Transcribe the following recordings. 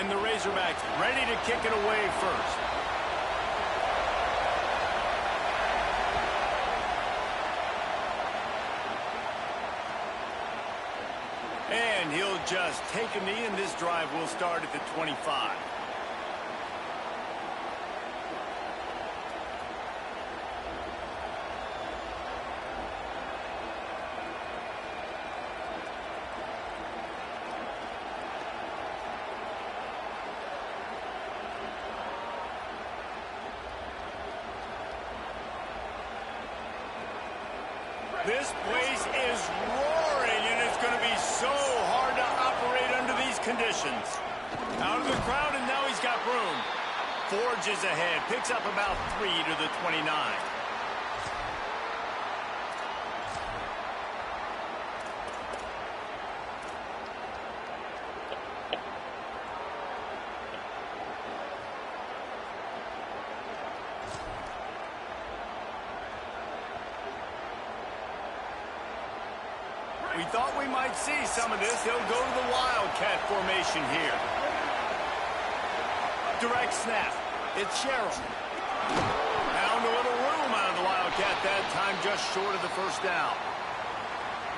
And the Razorbacks ready to kick it away first. And he'll just take a knee, and this drive will start at the 25. This place is roaring, and it's going to be so hard to operate under these conditions. Out of the crowd, and now he's got room. Forges ahead, picks up about 3 to the 29. We thought we might see some of this. He'll go to the Wildcat formation here. Direct snap. It's Sherrill. Found a little room out of the Wildcat that time, just short of the first down.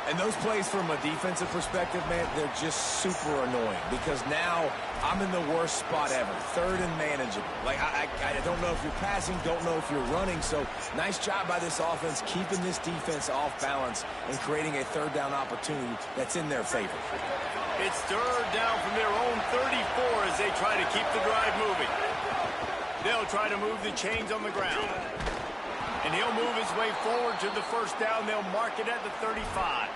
And those plays from a defensive perspective, man, they're just super annoying because now I'm in the worst spot ever. Third and manageable. Like, I don't know if you're passing, don't know if you're running. So nice job by this offense keeping this defense off balance and creating a third down opportunity that's in their favor. It's third down from their own 34 as they try to keep the drive moving. They'll try to move the chains on the ground. And he'll move his way forward to the first down. They'll mark it at the 35.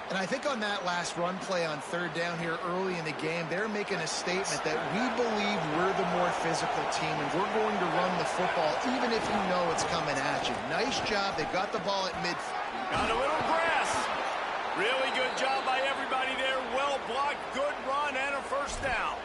And I think on that last run play on third down here early in the game, they're making a statement that we believe we're the more physical team and we're going to run the football even if you know it's coming at you. Nice job. They've got the ball at mid. Got a little grass. Really good job by everybody there. Well blocked, good run, and a first down.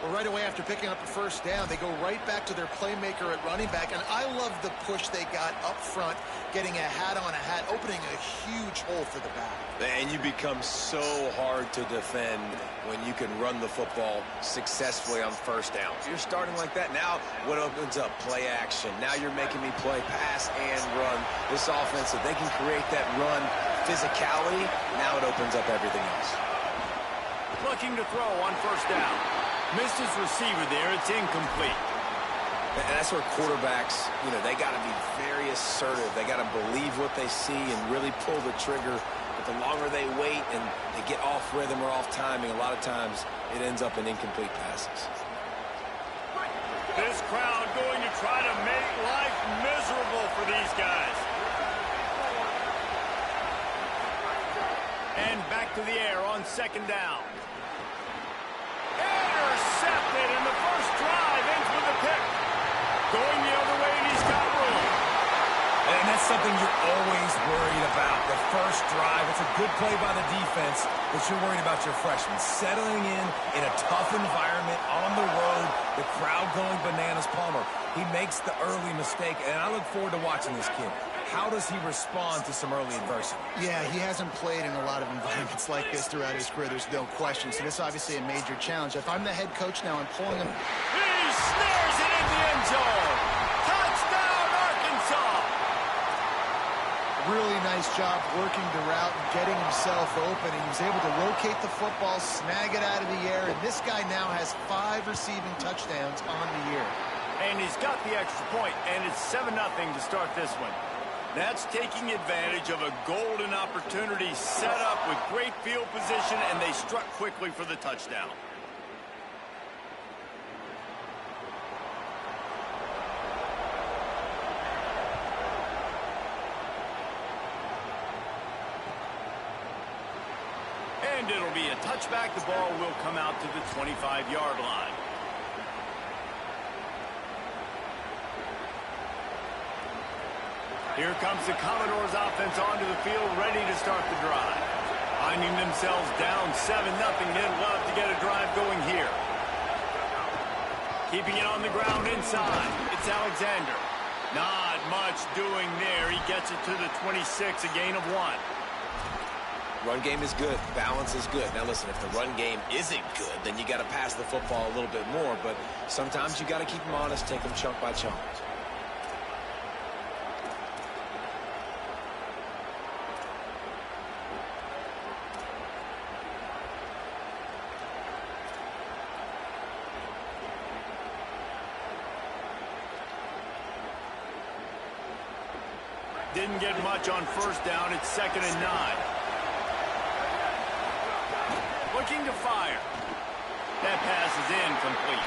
Well, right away after picking up a first down, they go right back to their playmaker at running back. And I love the push they got up front, getting a hat on a hat, opening a huge hole for the back. And you become so hard to defend when you can run the football successfully on first down. You're starting like that. Now what opens up? Play action. Now you're making me play pass and run. This offense, if they can create that run physicality, now it opens up everything else. Looking to throw on first down. Missed his receiver there. It's incomplete. And that's where quarterbacks, they got to be very assertive. They got to believe what they see and really pull the trigger. But the longer they wait and they get off rhythm or off timing, a lot of times it ends up in incomplete passes. This crowd going to try to make life miserable for these guys. And back to the air on second down. Intercepted, and the first drive ends with a pick. Going the other way, and he's got room. And that's something you're always worried about. The first drive, it's a good play by the defense, but you're worried about your freshman settling in a tough environment on the road, the crowd going bananas. Palmer, he makes the early mistake, and I look forward to watching this kid. How does he respond to some early adversity? Yeah, he hasn't played in a lot of environments like this throughout his career. There's no question. So this is obviously a major challenge. If I'm the head coach now, I'm pulling him. He snares it in the end zone. Touchdown, Arkansas. Really nice job working the route and getting himself open. He was able to locate the football, snag it out of the air, and this guy now has 5 receiving touchdowns on the year. And he's got the extra point, and it's 7-0 to start this one. That's taking advantage of a golden opportunity set up with great field position, and they struck quickly for the touchdown. And it'll be a touchback. The ball will come out to the 25-yard line. Here comes the Commodores offense onto the field, ready to start the drive. Finding themselves down 7-0, they'd love to get a drive going here. Keeping it on the ground inside. It's Alexander. Not much doing there. He gets it to the 26, a gain of 1. Run game is good. Balance is good. Now, listen, if the run game isn't good, then you got to pass the football a little bit more. But sometimes you got to keep them honest, take them chunk by chunk. Didn't get much on first down. It's 2nd and 9. Looking to fire. That pass is incomplete.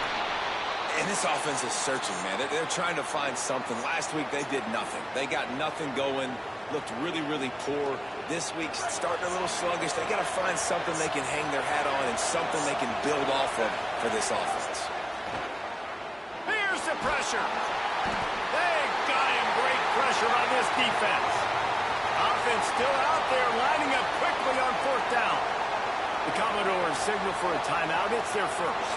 And this offense is searching, man. They're trying to find something. Last week, they did nothing. They got nothing going. Looked really, really poor. This week, starting a little sluggish. They got to find something they can hang their hat on and something they can build off of for this offense. Here's the pressure. They've got him. Great pressure on this defense. Offense still out there, lining up quickly on 4th down. The Commodores signal for a timeout. It's their first.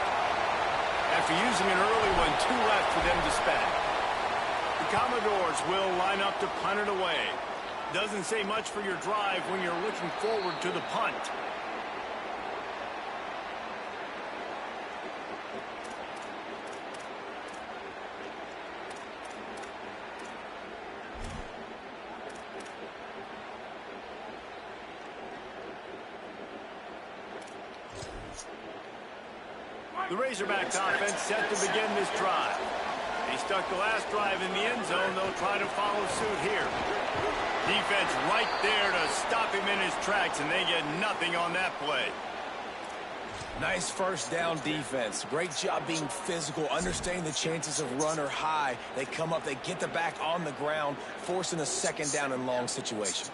After using an early one, 2 left for them to spend. The Commodores will line up to punt it away. Doesn't say much for your drive when you're looking forward to the punt. The Razorbacks offense set to begin this drive. They stuck the last drive in the end zone. They'll try to follow suit here. Defense right there to stop him in his tracks, and they get nothing on that play. Nice first down defense. Great job being physical, understanding the chances of run are high. They come up, they get the back on the ground, forcing a 2nd down and long situation.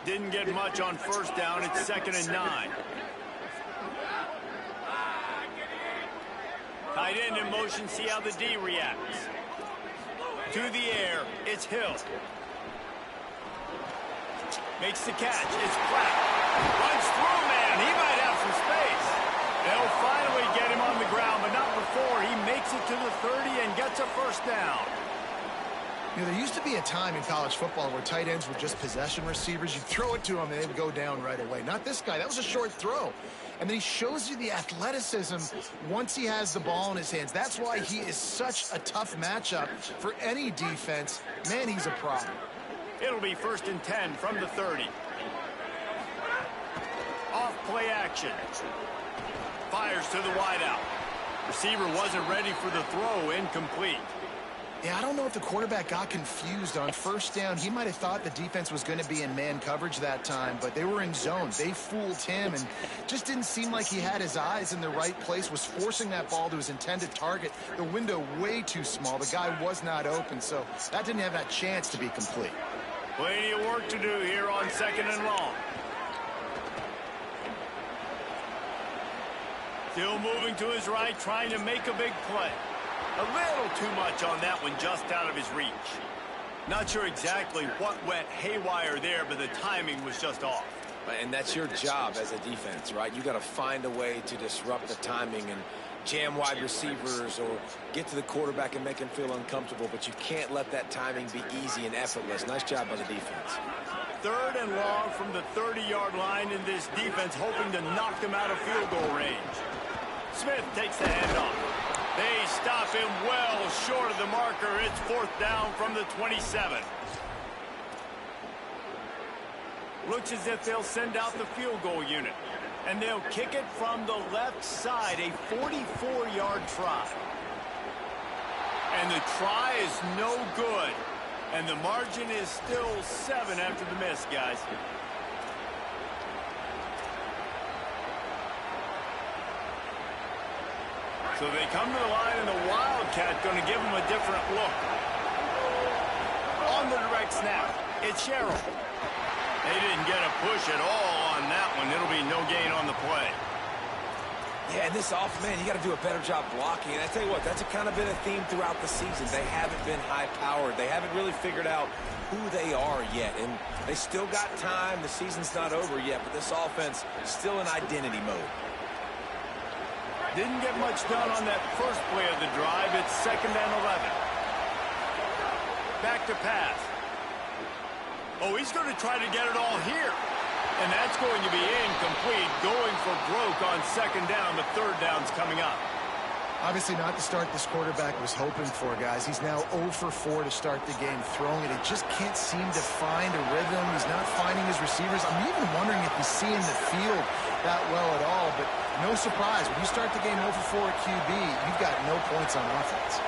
Didn't get much on first down. It's 2nd and 9. Tight end in motion. See how the D reacts. To the air. It's Hill. Makes the catch. It's Pratt. Runs through, man. He might have some space. They'll finally get him on the ground, but not before he makes it to the 30 and gets a first down. You know, there used to be a time in college football where tight ends were just possession receivers. You throw it to them, and they would go down right away. Not this guy. That was a short throw. And then he shows you the athleticism once he has the ball in his hands. That's why he is such a tough matchup for any defense. Man, he's a problem. It'll be 1st and 10 from the 30. Off play action. Fires to the wideout. Receiver wasn't ready for the throw. Incomplete. Yeah, I don't know if the quarterback got confused on first down. He might have thought the defense was going to be in man coverage that time, but they were in zone. They fooled him and just didn't seem like he had his eyes in the right place, was forcing that ball to his intended target. The window way too small. The guy was not open, so that didn't have that chance to be complete. Plenty of work to do here on 2nd and long. Still moving to his right, trying to make a big play. A little too much on that one, just out of his reach. Not sure exactly what went haywire there, but the timing was just off. And that's your job as a defense, right? You got to find a way to disrupt the timing and jam wide receivers or get to the quarterback and make him feel uncomfortable, but you can't let that timing be easy and effortless. Nice job by the defense. 3rd and long from the 30-yard line, in this defense hoping to knock them out of field goal range. Smith takes the handoff. They stop him well short of the marker. It's 4th down from the 27. Looks as if they'll send out the field goal unit. And they'll kick it from the left side, a 44-yard try. And the try is no good. And the margin is still 7 after the miss, guys. So they come to the line, and the Wildcat going to give them a different look. On the direct snap, it's Sherrill. They didn't get a push at all on that one. It'll be no gain on the play. Yeah, and this man, you got to do a better job blocking. And I tell you what, that's kind of been a theme throughout the season. They haven't been high-powered. They haven't really figured out who they are yet. And they still got time. The season's not over yet, but this offense is still in identity mode. Didn't get much done on that first play of the drive. It's 2nd and 11. back to pass. Oh, he's going to try to get it all here. And that's going to be incomplete, going for broke on second down. The third down's coming up. Obviously not the start this quarterback was hoping for, guys. He's now 0 for 4 to start the game throwing it. He just can't seem to find a rhythm. He's not finding his receivers. I'm even wondering if he's seeing the field that well at all. But no surprise, when you start the game 0 for 4 at QB, you've got no points on offense.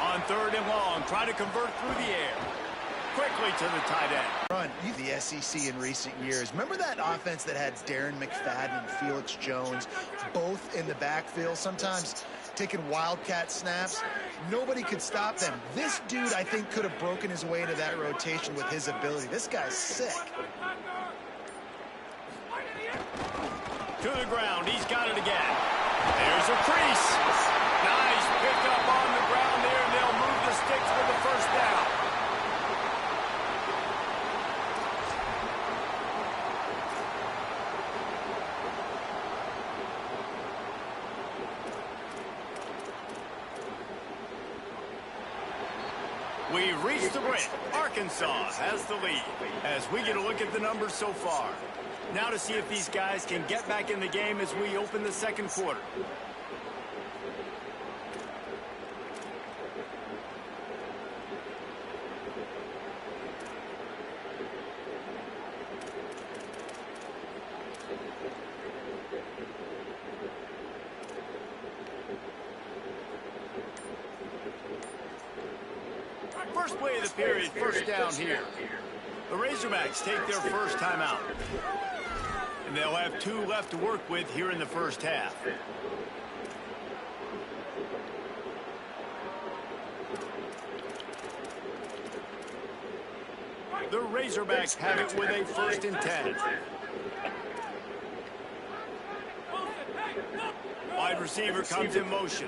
On third and long, trying to convert through the air. Quickly to the tight end. Run the SEC in recent years. Remember that offense that had Darren McFadden and Felix Jones both in the backfield, sometimes taking wildcat snaps? Nobody could stop them. This dude, I think, could have broken his way into that rotation with his ability. This guy's sick. To the ground. He's got it again. There's a crease. Nice pickup on the ground there, and they'll move the sticks for the first down. We've reached the break. Arkansas has the lead as we get a look at the numbers so far. Now to see if these guys can get back in the game as we open the second quarter. First play of the period, first down here. The Razorbacks take their first timeout. And they'll have 2 left to work with here in the first half. The Razorbacks have it with a 1st and 10. Wide receiver comes in motion.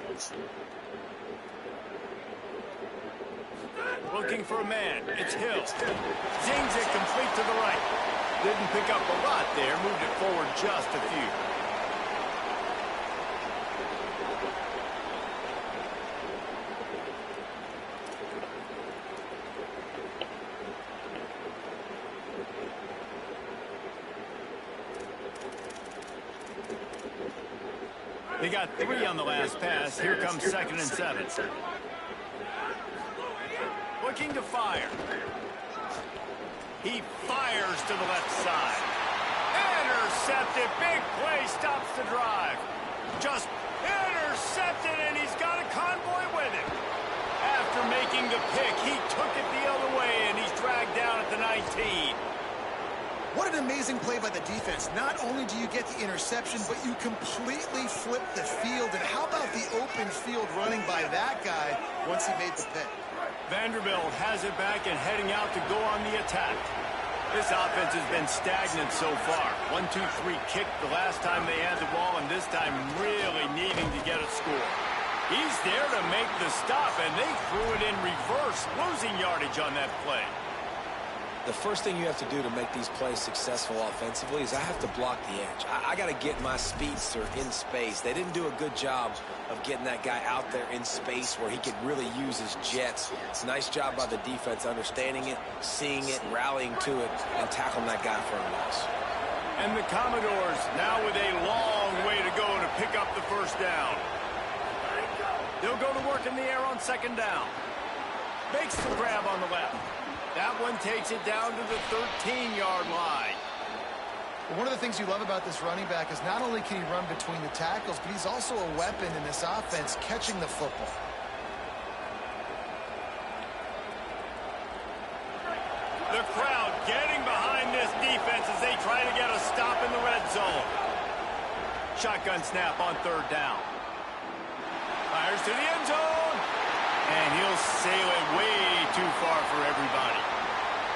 Looking for a man. It's Hill. Zings it complete to the right. Didn't pick up a lot there. Moved it forward just a few. They got 3 on the last pass. Here comes 2nd and 7. Looking to fire. He fires to the left side. Intercepted. Big play stops the drive. Just intercepted, and he's got a convoy with him. After making the pick, he took it the other way, and he's dragged down at the 19. What an amazing play by the defense. Not only do you get the interception, but you completely flip the field. And how about the open field running by that guy once he made the pick? Vanderbilt has it back and heading out to go on the attack. This offense has been stagnant so far. 1-2-3 kick the last time they had the ball, and this time really needing to get a score. He's there to make the stop, and they threw it in reverse, losing yardage on that play. The first thing you have to do to make these plays successful offensively is I have to block the edge. I got to get my speedster in space. They didn't do a good job of getting that guy out there in space where he could really use his jets. It's a nice job by the defense understanding it, seeing it, rallying to it, and tackling that guy for a loss. And the Commodores now with a long way to go to pick up the first down. They'll go to work in the air on 2nd down. Makes the grab on the left. That one takes it down to the 13-yard line. Well, one of the things you love about this running back is not only can he run between the tackles, but he's also a weapon in this offense catching the football. The crowd getting behind this defense as they try to get a stop in the red zone. Shotgun snap on 3rd down. Fires to the end zone. And he'll sail it way too far for everybody.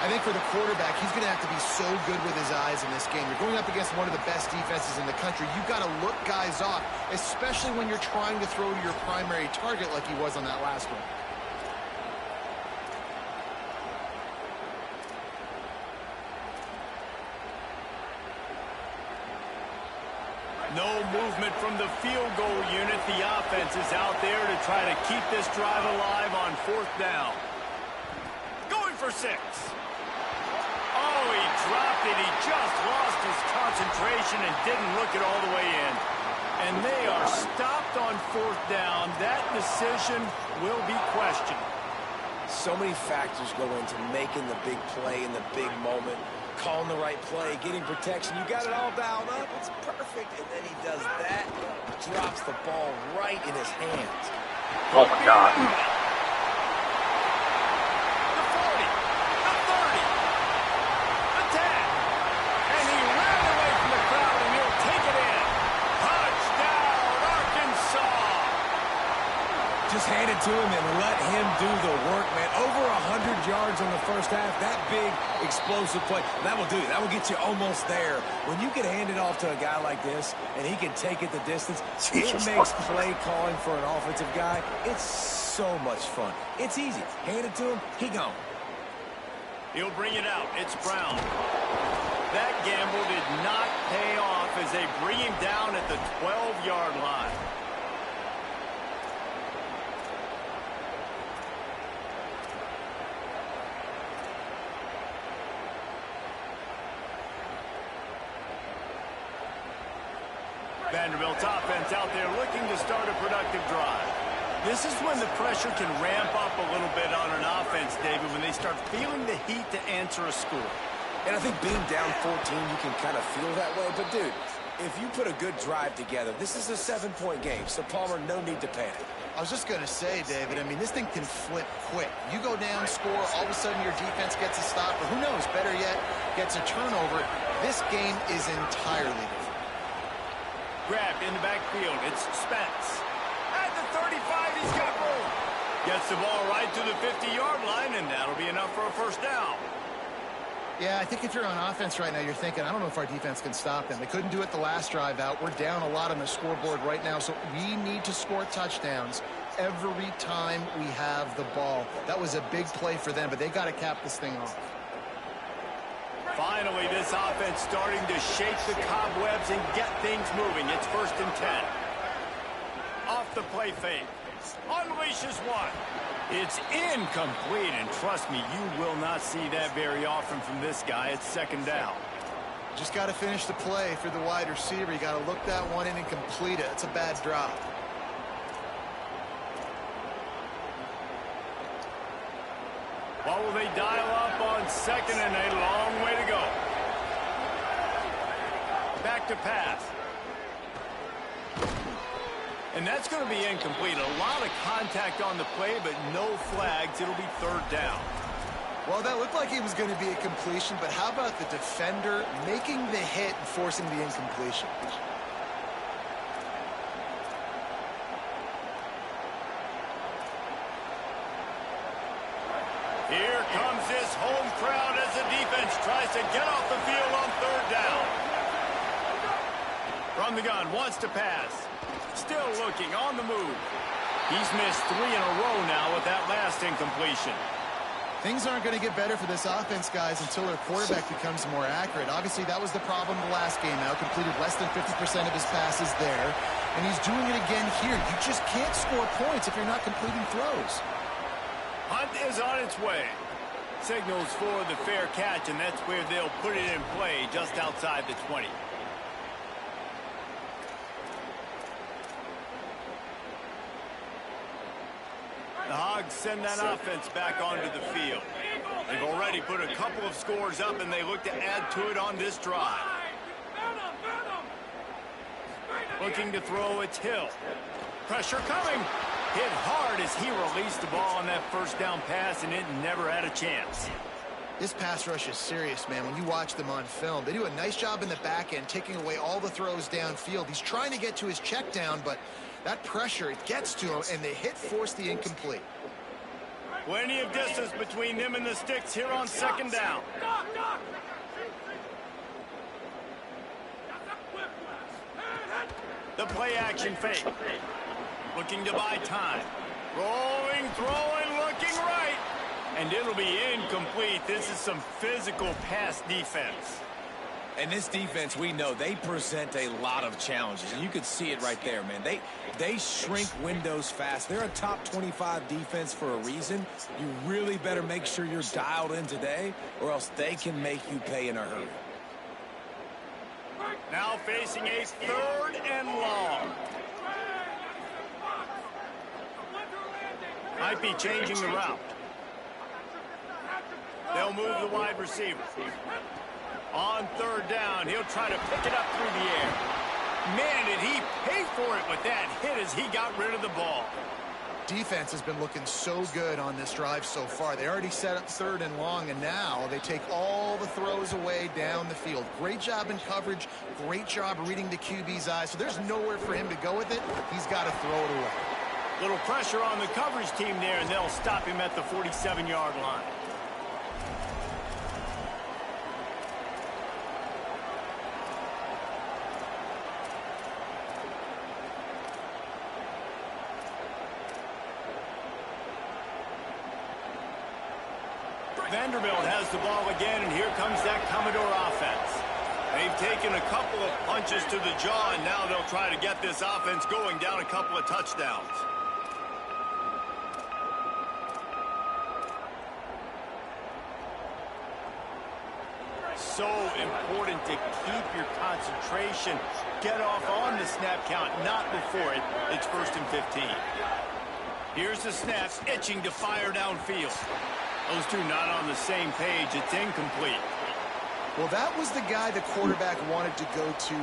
I think for the quarterback, he's going to have to be so good with his eyes in this game. You're going up against one of the best defenses in the country. You've got to look guys off, especially when you're trying to throw to your primary target like he was on that last one. No movement from the field goal unit. The offense is out there to try to keep this drive alive on 4th down. Going for 6. Oh, he dropped it. He just lost his concentration and didn't look it all the way in. And they are stopped on 4th down. That decision will be questioned. So many factors go into making the big play in the big moment. Calling the right play, getting protection. You got it all dialed up. It's perfect. And then he does that. Drops the ball right in his hands. Oh, my God. The 40. The 30. The 10. And he ran away from the crowd, and he'll take it in. Touchdown, Arkansas. Just hand it to him and let him do the work, man. Over 100 yards on the first half. That big, explosive play. That will do you. That will get you almost there. When you can hand it off to a guy like this and he can take it the distance, it makes play calling for an offensive guy. It's so much fun. It's easy. Hand it to him. He gone. He'll bring it out. It's Brown. That gamble did not pay off as they bring him down at the 12-yard line. Vanderbilt's offense out there looking to start a productive drive. This is when the pressure can ramp up a little bit on an offense, David, when they start feeling the heat to answer a score. And I think being down 14, you can kind of feel that way. But, dude, if you put a good drive together, this is a 7-point game. So, Palmer, no need to panic. I was just going to say, David, I mean, this thing can flip quick. You go down, score, all of a sudden your defense gets a stop, or who knows, better yet, gets a turnover. This game is entirely different. Grabbed in the backfield. It's Spence. At the 35, he's got room. Gets the ball right to the 50-yard line, and that'll be enough for a first down. Yeah, I think if you're on offense right now, you're thinking, I don't know if our defense can stop them. They couldn't do it the last drive out. We're down a lot on the scoreboard right now, so we need to score touchdowns every time we have the ball. That was a big play for them, but they got to cap this thing off. Finally, this offense starting to shake the cobwebs and get things moving. It's 1st and 10. Off the play fake. Unleashes one. It's incomplete, and trust me, you will not see that very often from this guy. It's 2nd down. Just got to finish the play for the wide receiver. You got to look that one in and complete it. It's a bad drop. What will they dial up on 2nd and a long way to go? Back to pass. And that's going to be incomplete. A lot of contact on the play, but no flags. It'll be 3rd down. Well, that looked like it was going to be a completion, but how about the defender making the hit and forcing the incompletion? Here comes this home crowd as the defense tries to get off the field on 3rd down. From the gun, wants to pass. Still looking, on the move. He's missed 3 in a row now with that last incompletion. Things aren't going to get better for this offense, guys, until their quarterback becomes more accurate. Obviously, that was the problem the last game out. Completed less than 50% of his passes there. And he's doing it again here. You just can't score points if you're not completing throws. Hunt is on its way. Signals for the fair catch, and that's where they'll put it in play just outside the 20. The Hogs send that offense back onto the field. They've already put a couple of scores up, and they look to add to it on this drive. Looking to throw, it's Hill. Pressure coming. Hit hard as he released the ball on that first down pass, and it never had a chance. This pass rush is serious, man. When you watch them on film, they do a nice job in the back end, taking away all the throws downfield. He's trying to get to his check down, but that pressure, it gets to him, and the hit forced the incomplete. Plenty of distance between them and the sticks here on 2nd down. The play action fake. Looking to buy time. Rolling, throwing, looking right. And it'll be incomplete. This is some physical pass defense. And this defense, we know, they present a lot of challenges. And you can see it right there, man. They shrink windows fast. They're a top 25 defense for a reason. You really better make sure you're dialed in today, or else they can make you pay in a hurry. Now facing a 3rd and long. Might be changing the route. They'll move the wide receiver. On 3rd down, he'll try to pick it up through the air. Man, did he pay for it with that hit as he got rid of the ball. Defense has been looking so good on this drive so far. They already set up 3rd and long, and now they take all the throws away down the field. Great job in coverage. Great job reading the QB's eyes. So there's nowhere for him to go with it. He's got to throw it away. Little pressure on the coverage team there, and they'll stop him at the 47-yard line. Vanderbilt has the ball again, and here comes that Commodore offense. They've taken a couple of punches to the jaw, and now they'll try to get this offense going down a couple of touchdowns. So important to keep your concentration. Get off on the snap count, not before it. It's 1st and 15. Here's the snap, itching to fire downfield. Those two not on the same page. It's incomplete. Well, that was the guy the quarterback wanted to go to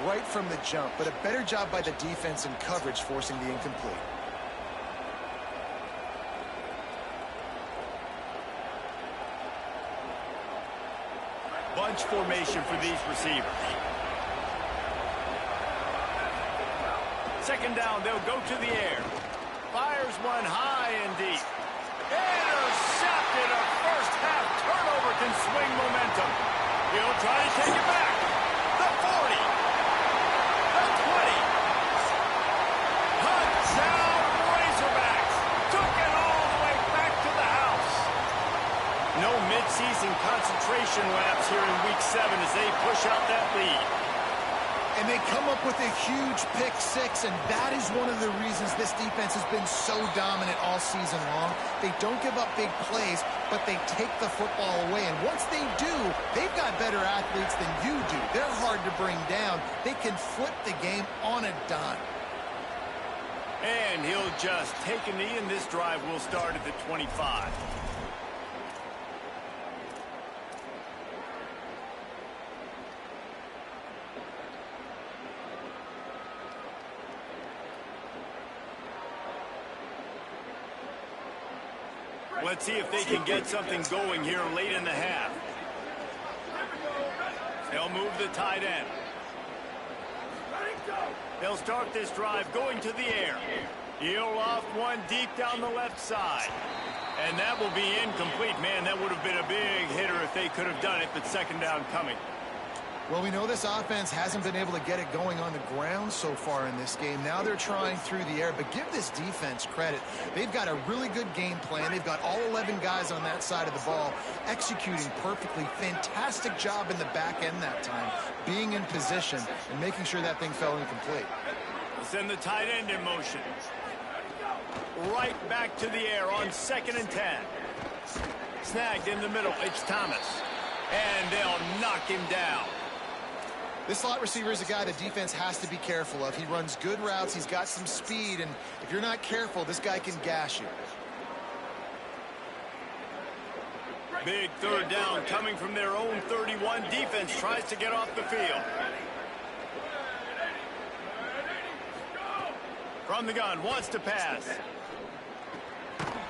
right from the jump, but a better job by the defense in coverage forcing the incomplete. Bunch formation for these receivers. 2nd down, they'll go to the air. Fires one high and deep. Intercepted. A first-half turnover can swing momentum. He'll try to take it back. The 40. The 20. Touchdown Razorbacks. Took it all the way back to the house. No mid-season concentration laps here in Week 7 as they push out that lead. And they come up with a huge pick 6, and that is one of the reasons this defense has been so dominant all season long. They don't give up big plays, but they take the football away. And once they do, they've got better athletes than you do. They're hard to bring down. They can flip the game on a dime. And he'll just take a knee, and this drive will start at the 25. Let's see if they can get something going here late in the half. They'll move the tight end. They'll start this drive going to the air. He'll loft one deep down the left side. And that will be incomplete. Man, that would have been a big hitter if they could have done it, but 2nd down coming. Well, we know this offense hasn't been able to get it going on the ground so far in this game. Now they're trying through the air, but give this defense credit. They've got a really good game plan. They've got all 11 guys on that side of the ball executing perfectly. Fantastic job in the back end that time, being in position and making sure that thing fell incomplete. Send the tight end in motion. Right back to the air on 2nd and 10. Snagged in the middle. It's Thomas. And they'll knock him down. This slot receiver is a guy the defense has to be careful of. He runs good routes. He's got some speed. And if you're not careful, this guy can gash you. Big 3rd down coming from their own 31. Defense tries to get off the field. From the gun, wants to pass.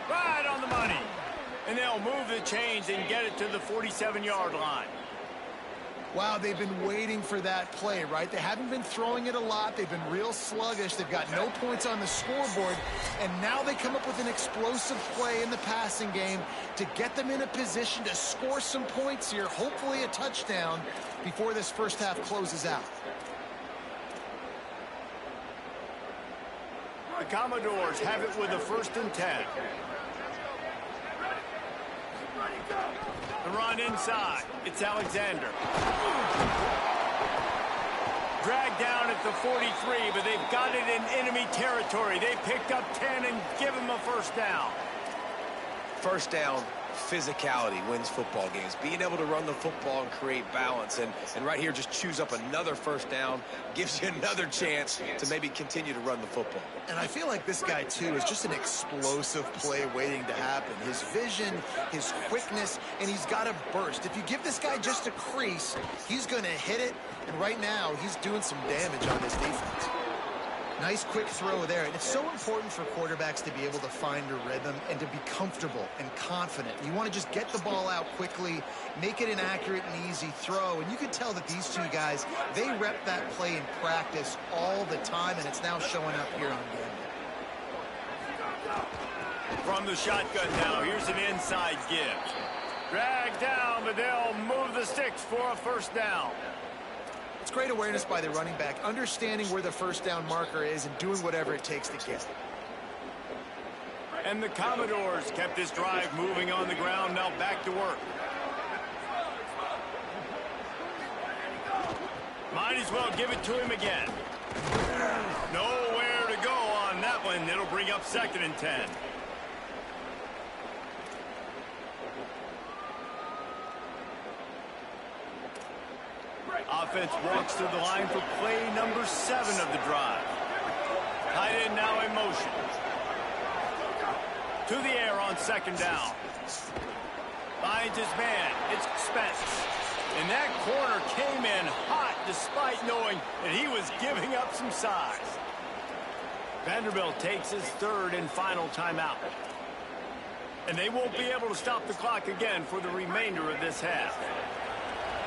Right on the money. And they'll move the chains and get it to the 47-yard line. Wow, they've been waiting for that play, right? They haven't been throwing it a lot. They've been real sluggish. They've got no points on the scoreboard. And now they come up with an explosive play in the passing game to get them in a position to score some points here, hopefully a touchdown, before this first half closes out. The Commodores have it with a 1st and 10. The run inside. It's Alexander. at the 43, but they've got it in enemy territory. They picked up 10 and give him a first down. First down, physicality wins football games. Being able to run the football and create balance. And right here, just choose up another first down, gives you another chance to maybe continue to run the football. And I feel like this guy, too, is just an explosive play waiting to happen. His vision, his quickness, and he's got a burst. If you give this guy just a crease, he's going to hit it. And right now, he's doing some damage on this defense. Nice quick throw there. And it's so important for quarterbacks to be able to find a rhythm and to be comfortable and confident. You want to just get the ball out quickly, make it an accurate and easy throw. And you can tell that these two guys, they rep that play in practice all the time, and it's now showing up here on game. From the shotgun now, here's an inside give. Drag down, but they'll move the sticks for a first down. It's great awareness by the running back, understanding where the first down marker is and doing whatever it takes to get it. And the Commodores kept this drive moving on the ground, now back to work. Might as well give it to him again. Nowhere to go on that one. It'll bring up 2nd and 10. Offense walks to the line for play number 7 of the drive. Tight end now in motion. To the air on 2nd down. Finds his man. It's Spence. And that corner came in hot despite knowing that he was giving up some size. Vanderbilt takes his 3rd and final timeout. And they won't be able to stop the clock again for the remainder of this half.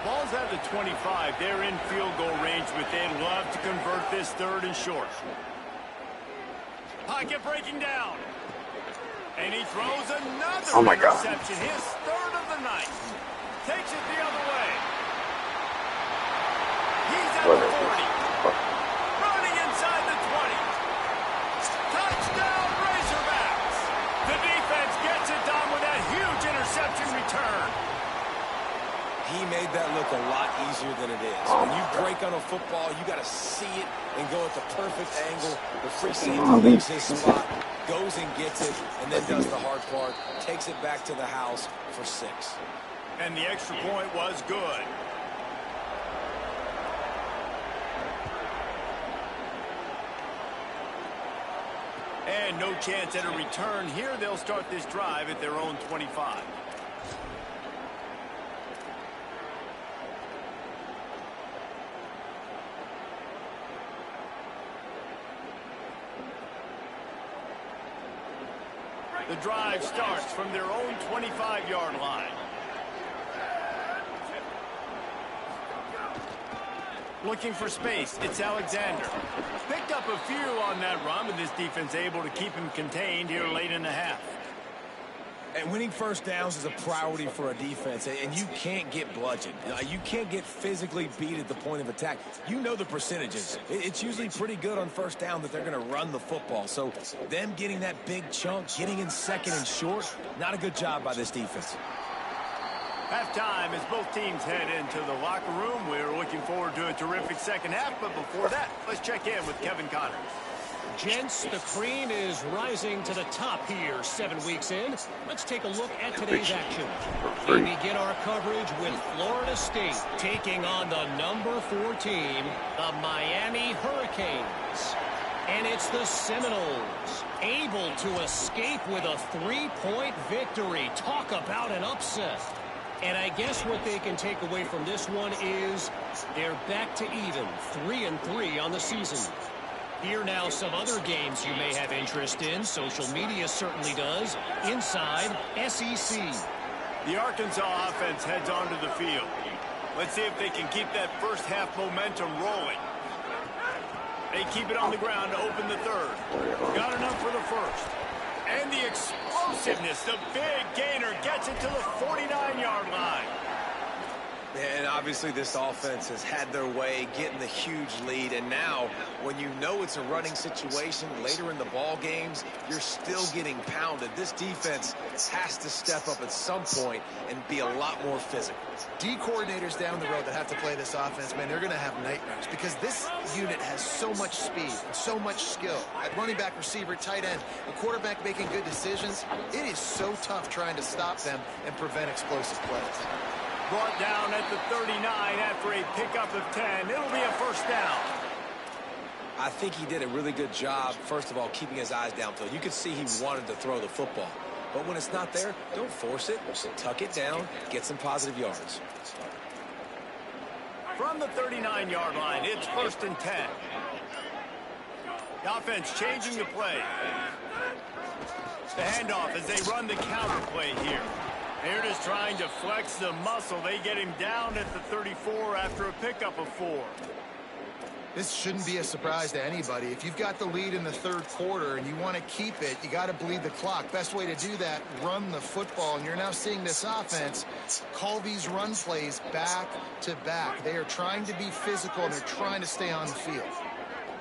Ball's at the 25. They're in field goal range, but they'd love to convert this 3rd and short. Pocket breaking down. And he throws another interception. His 3rd of the night. Takes it the other way. He's at the 40. Running inside the 20. Touchdown Razorbacks. The defense gets it done with that huge interception return. He made that look a lot easier than it is. When you break on a football, you got to see it and go at the perfect angle. The free safety leaves his spot, goes and gets it, and then does the hard part, takes it back to the house for 6. And the extra point was good. And no chance at a return here. They'll start this drive at their own 25. The drive starts from their own 25-yard line. Looking for space, it's Alexander. Picked up a few on that run, but this defense able to keep him contained here late in the half. And winning first downs is a priority for a defense, and you can't get bludgeoned. You can't get physically beat at the point of attack. You know the percentages. It's usually pretty good on first down that they're going to run the football. So them getting that big chunk, getting in 2nd and short, not a good job by this defense. Halftime as both teams head into the locker room. We're looking forward to a terrific second half, but before that, let's check in with Kevin Connors. Gents, the cream is rising to the top here 7 weeks in. Let's take a look at today's action. We begin our coverage with Florida State taking on the number 4 team, the Miami Hurricanes. And it's the Seminoles, able to escape with a 3-point victory. Talk about an upset. And I guess what they can take away from this one is they're back to even, 3-3 on the season. Here now some other games you may have interest in. Social media certainly does. Inside SEC. The Arkansas offense heads onto the field. Let's see if they can keep that first half momentum rolling. They keep it on the ground to open the 3rd. Got enough for the 1st. And the explosiveness, the big gainer gets it to the 49-yard line. And obviously this offense has had their way, getting the huge lead. And now, when you know it's a running situation later in the ball games, you're still getting pounded. This defense has to step up at some point and be a lot more physical. D coordinators down the road that have to play this offense, man, they're going to have nightmares because this unit has so much speed and so much skill. At running back, receiver, tight end, a quarterback making good decisions, it is so tough trying to stop them and prevent explosive plays. Brought down at the 39 after a pickup of 10. It'll be a first down. I think he did a really good job, first of all, keeping his eyes downfield. You could see he wanted to throw the football. But when it's not there, don't force it. Tuck it down, get some positive yards. From the 39-yard line, it's first and 10. The offense changing the play. The handoff as they run the counter play here. They're just trying to flex the muscle. They get him down at the 34 after a pickup of 4. This shouldn't be a surprise to anybody. If you've got the lead in the third quarter and you want to keep it, you got to bleed the clock. Best way to do that, run the football. And you're now seeing this offense call these run plays back to back. They are trying to be physical, and they're trying to stay on the field.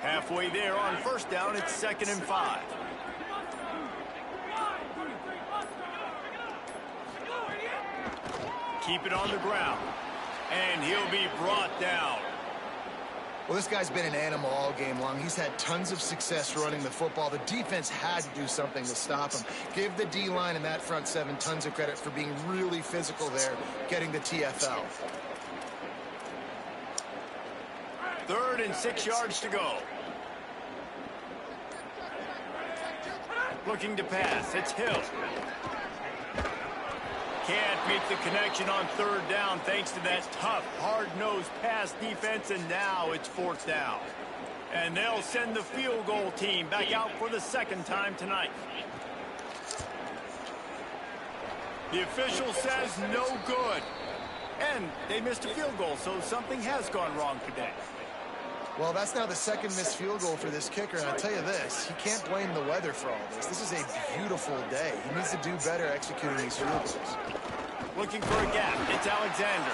Halfway there on first down, it's 2nd and 5. Keep it on the ground. And he'll be brought down. Well, this guy's been an animal all game long. He's had tons of success running the football. The defense had to do something to stop him. Give the D-line and that front seven tons of credit for being really physical there, getting the TFL. 3rd and 6 yards to go. Looking to pass. It's Hill. Can't make the connection on 3rd down thanks to that tough, hard-nosed pass defense, and now it's 4th down. And they'll send the field goal team back out for the 2nd time tonight. The official says no good. And they missed a field goal, so something has gone wrong today. Well, that's now the 2nd missed field goal for this kicker, and I'll tell you this, he can't blame the weather for all this. This is a beautiful day. He needs to do better executing these field goals. Looking for a gap. It's Alexander.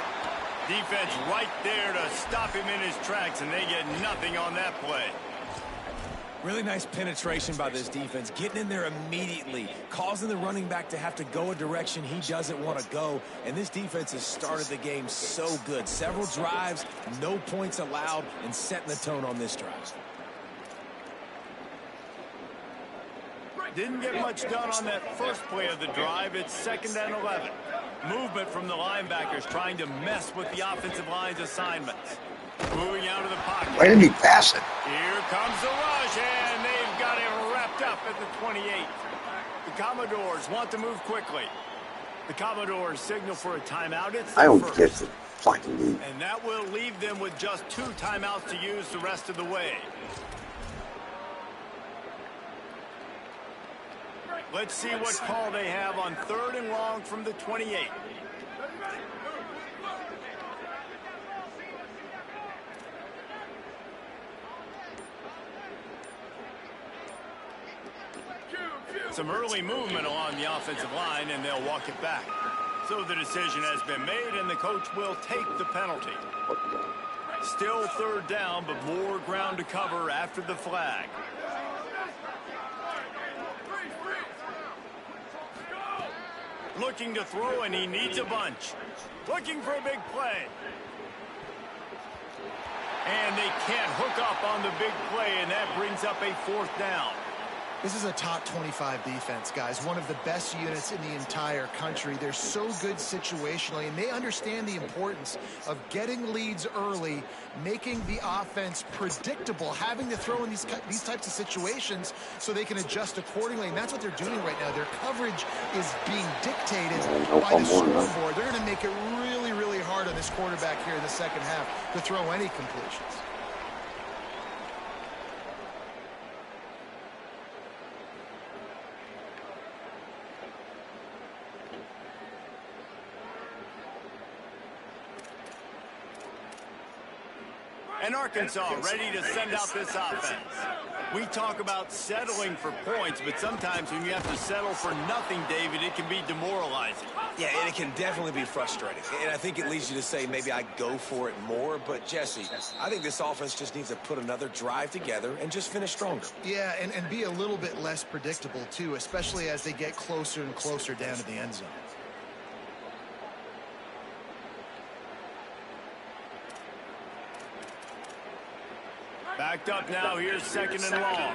Defense right there to stop him in his tracks, and they get nothing on that play. Really nice penetration by this defense, getting in there immediately, causing the running back to have to go a direction he doesn't want to go. And this defense has started the game so good. Several drives, no points allowed, and setting the tone on this drive. Didn't get much done on that first play of the drive. It's 2nd and 11. Movement from the linebackers trying to mess with the offensive line's assignments. Moving out of the pocket. Why didn't he pass it? Here comes the rush, and they've got him wrapped up at the 28. The Commodores want to move quickly. The Commodores signal for a timeout. It's I don't first. get the fucking need. And that will leave them with just 2 timeouts to use the rest of the way. Let's see what call they have on 3rd and long from the 28. Some early movement along the offensive line, and they'll walk it back. So the decision has been made, and the coach will take the penalty. Still 3rd down, but more ground to cover after the flag. Looking to throw, and he needs a bunch. Looking for a big play. And they can't hook up on the big play, and that brings up a 4th down. This is a top 25 defense, guys. One of the best units in the entire country. They're so good situationally, and they understand the importance of getting leads early, making the offense predictable, having to throw in these types of situations so they can adjust accordingly. And that's what they're doing right now. Their coverage is being dictated by the scoreboard. They're going to make it really, really hard on this quarterback here in the 2nd half to throw any completions. And Arkansas ready to send out this offense. We talk about settling for points, but sometimes when you have to settle for nothing, David, it can be demoralizing. Yeah, and it can definitely be frustrating. And I think it leads you to say maybe I go for it more. But, Jesse, I think this offense just needs to put another drive together and just finish stronger. Yeah, and be a little bit less predictable, too, especially as they get closer and closer down to the end zone. Backed up now, here's 2nd and long.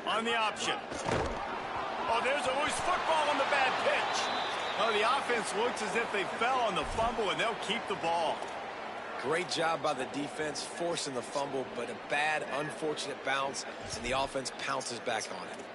On the option. Oh, there's a loose football on the bad pitch. Oh, the offense looks as if they fell on the fumble, and they'll keep the ball. Great job by the defense forcing the fumble, but a bad, unfortunate bounce, and the offense pounces back on it.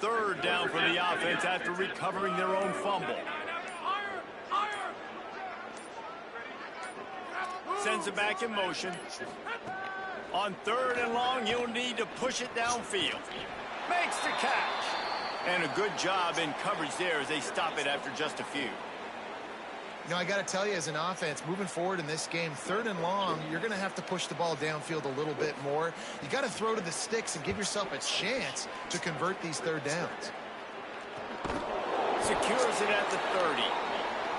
Third down for the offense after recovering their own fumble. Sends it back in motion. On 3rd and long, he'll need to push it downfield. Makes the catch. And a good job in coverage there as they stop it after just a few. You know, I got to tell you, as an offense, moving forward in this game, 3rd and long, you're going to have to push the ball downfield a little bit more. You got to throw to the sticks and give yourself a chance to convert these 3rd downs. Secures it at the 30.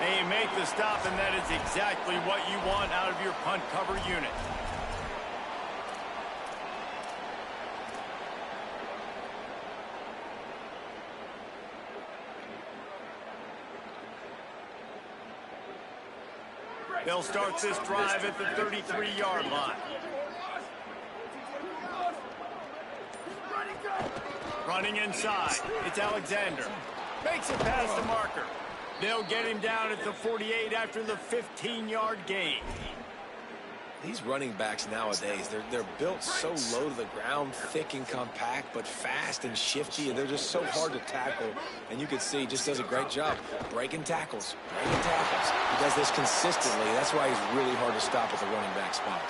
And you make the stop, and that is exactly what you want out of your punt cover unit. They'll start this drive at the 33-yard line. Running inside. It's Alexander. Makes it past the marker. They'll get him down at the 48 after the 15-yard gain. These running backs nowadays, they're built so low to the ground, thick and compact, but fast and shifty, and they're just so hard to tackle. And you can see he just does a great job breaking tackles, He does this consistently. That's why he's really hard to stop at the running back spot.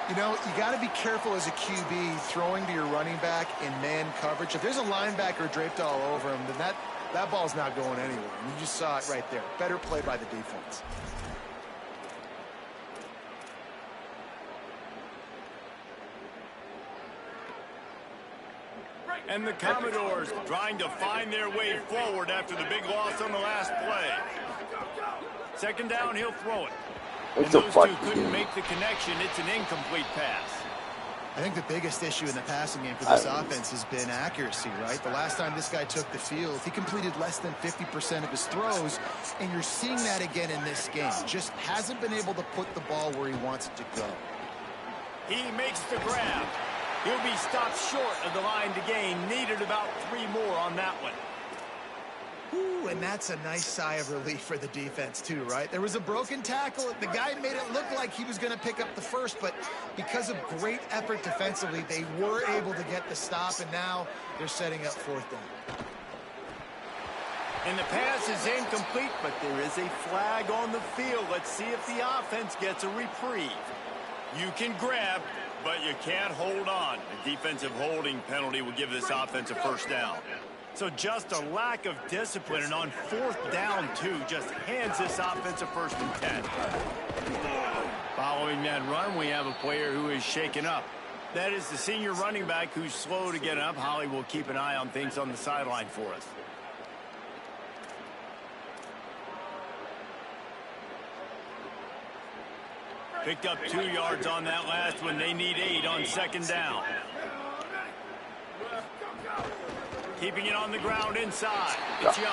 You know, you got to be careful as a QB throwing to your running back in man coverage. If there's a linebacker draped all over him, then that ball's not going anywhere. And you just saw it right there. Better play by the defense. And the Commodores trying to find their way forward after the big loss on the last play. 2nd down, he'll throw it. And those two couldn't make the connection. It's an incomplete pass. I think the biggest issue in the passing game for this offense has been accuracy, right? The last time this guy took the field, he completed less than 50% of his throws, and you're seeing that again in this game. Just hasn't been able to put the ball where he wants it to go. He makes the grab. He'll be stopped short of the line to gain. Needed about 3 more on that one. Ooh, and that's a nice sigh of relief for the defense too, right? There was a broken tackle. The guy made it look like he was going to pick up the first, but because of great effort defensively, they were able to get the stop, and now they're setting up 4th down. And the pass is incomplete, but there is a flag on the field. Let's see if the offense gets a reprieve. You can grab, but you can't hold on. A defensive holding penalty will give this offense a 1st down. So just a lack of discipline, and on 4th down, too, just hands this offense a 1st and 10. Following that run, we have a player who is shaken up. That is the senior running back who's slow to get up. Holly will keep an eye on things on the sideline for us. Picked up 2 yards on that last one. They need 8 on 2nd down. Keeping it on the ground inside. It's Young.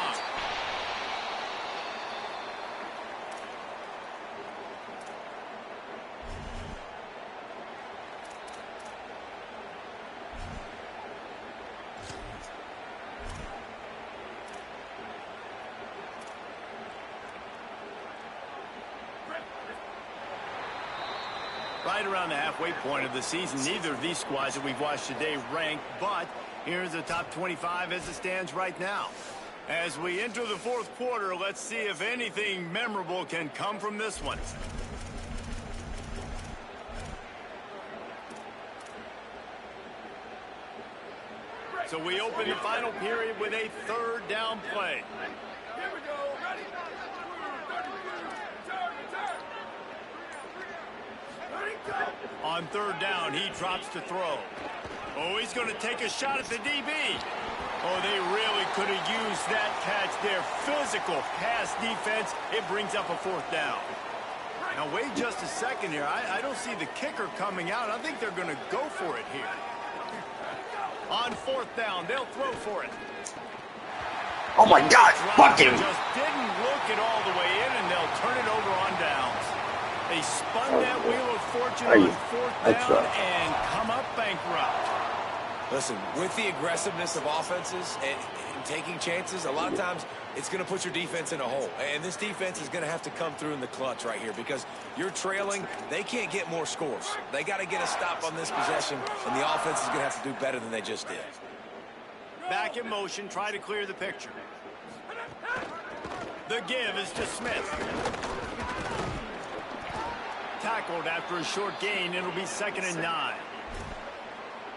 Right around the halfway point of the season, neither of these squads that we've watched today ranked, but here's the top 25 as it stands right now. As we enter the fourth quarter, let's see if anything memorable can come from this one. So we open the final period with a third down play. Here we go. Ready? Return. On third down, he drops to throw. Oh, he's going to take a shot at the DB. Oh, they really could have used that catch there. Physical pass defense. It brings up a fourth down. Now, wait just a second here. I don't see the kicker coming out. I think they're going to go for it here. On fourth down, they'll throw for it. Oh my God, fuck him. Just didn't look it all the way in, and they'll turn it over on downs. They spun that wheel of fortune on fourth down and come up bankrupt. Listen, with the aggressiveness of offenses and taking chances, a lot of times it's going to put your defense in a hole. And this defense is going to have to come through in the clutch right here because you're trailing. They can't get more scores. They got to get a stop on this possession, and the offense is going to have to do better than they just did. Back in motion, try to clear the picture. The give is to Smith. Tackled after a short gain. It'll be 2nd and 9.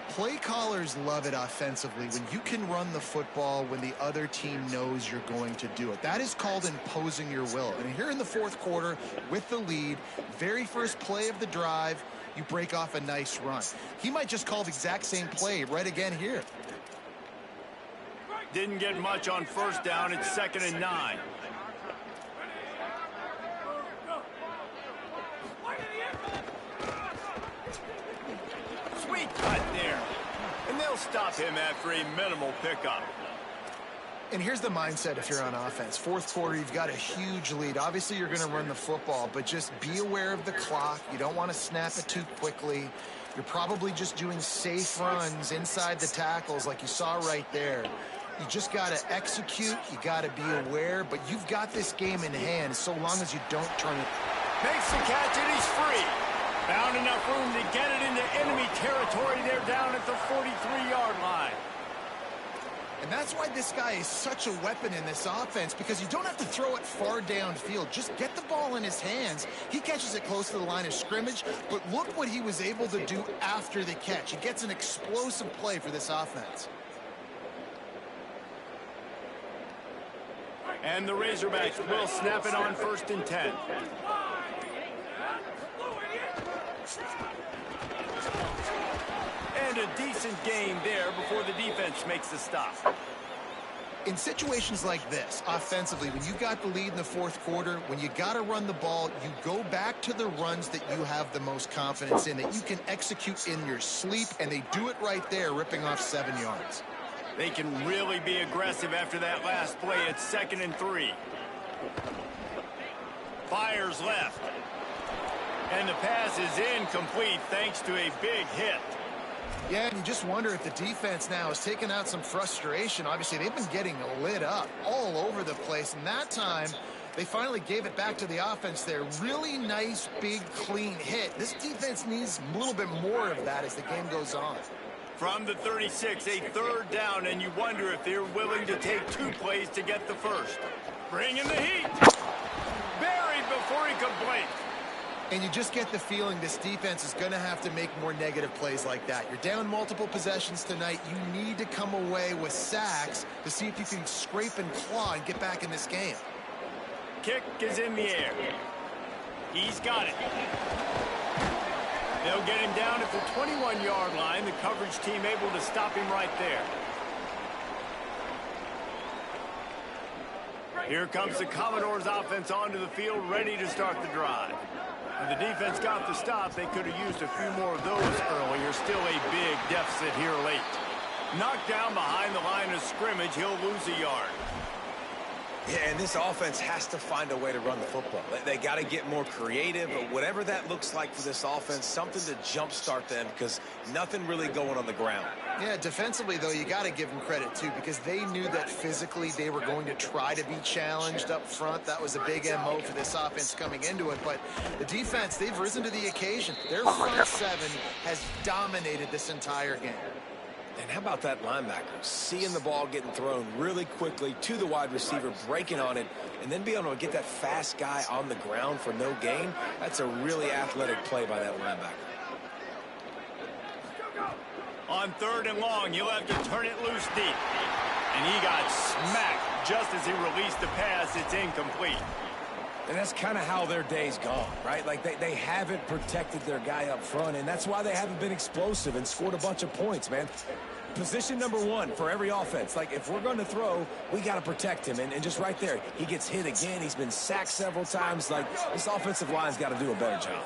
Play callers love it offensively when you can run the football when the other team knows you're going to do it. That is called imposing your will. And here in the fourth quarter with the lead, very first play of the drive, you break off a nice run. He might just call the exact same play right again here. Didn't get much on first down. It's 2nd and 9. Sweet cut there. And they'll stop him after a minimal pickup. And here's the mindset if you're on offense. Fourth quarter, you've got a huge lead. Obviously, you're going to run the football, but just be aware of the clock. You don't want to snap it too quickly. You're probably just doing safe runs inside the tackles like you saw right there. You just got to execute. You got to be aware, but you've got this game in hand so long as you don't turn it. Makes the catch, and he's free. Found enough room to get it into enemy territory. They're down at the 43-yard line. And that's why this guy is such a weapon in this offense, because you don't have to throw it far downfield. Just get the ball in his hands. He catches it close to the line of scrimmage, but look what he was able to do after the catch. He gets an explosive play for this offense. And the Razorbacks will snap it on 1st and 10. And a decent gain there before the defense makes the stop. In situations like this, offensively, when you got the lead in the fourth quarter, when you got to run the ball, you go back to the runs that you have the most confidence in, that you can execute in your sleep, and they do it right there, ripping off 7 yards. They can really be aggressive after that last play. It's 2nd and 3. Fires left. And the pass is incomplete thanks to a big hit. Yeah, and you just wonder if the defense now has taken out some frustration. Obviously, they've been getting lit up all over the place. And that time, they finally gave it back to the offense there. Really nice, big, clean hit. This defense needs a little bit more of that as the game goes on. From the 36, a third down, and you wonder if they're willing to take 2 plays to get the first. Bringing the heat. Buried before he could blink. And you just get the feeling this defense is going to have to make more negative plays like that. You're down multiple possessions tonight. You need to come away with sacks to see if you can scrape and claw and get back in this game. Kick is in the air. He's got it. They'll get him down at the 21-yard line. The coverage team able to stop him right there. Here comes the Commodores offense onto the field, ready to start the drive. When the defense got the stop, they could have used a few more of those earlier. Still a big deficit here late. Knocked down behind the line of scrimmage, he'll lose a yard. Yeah, and this offense has to find a way to run the football. They got to get more creative, but whatever that looks like for this offense, something to jumpstart them because nothing really going on the ground. Yeah, defensively, though, you got to give them credit, too, because they knew that physically they were going to try to be challenged up front. That was a big MO for this offense coming into it. But the defense, they've risen to the occasion. Their front seven has dominated this entire game. And how about that linebacker? Seeing the ball getting thrown really quickly to the wide receiver, breaking on it, and then being able to get that fast guy on the ground for no gain. That's a really athletic play by that linebacker. On 3rd and long, he'll have to turn it loose deep. And he got smacked just as he released the pass. It's incomplete. And that's kind of how their day's gone, right? Like they haven't protected their guy up front, and that's why they haven't been explosive and scored a bunch of points, man. Position number 1 for every offense. Like, if we're going to throw, we got to protect him. And just right there, he gets hit again. He's been sacked several times. Like, this offensive line's got to do a better job.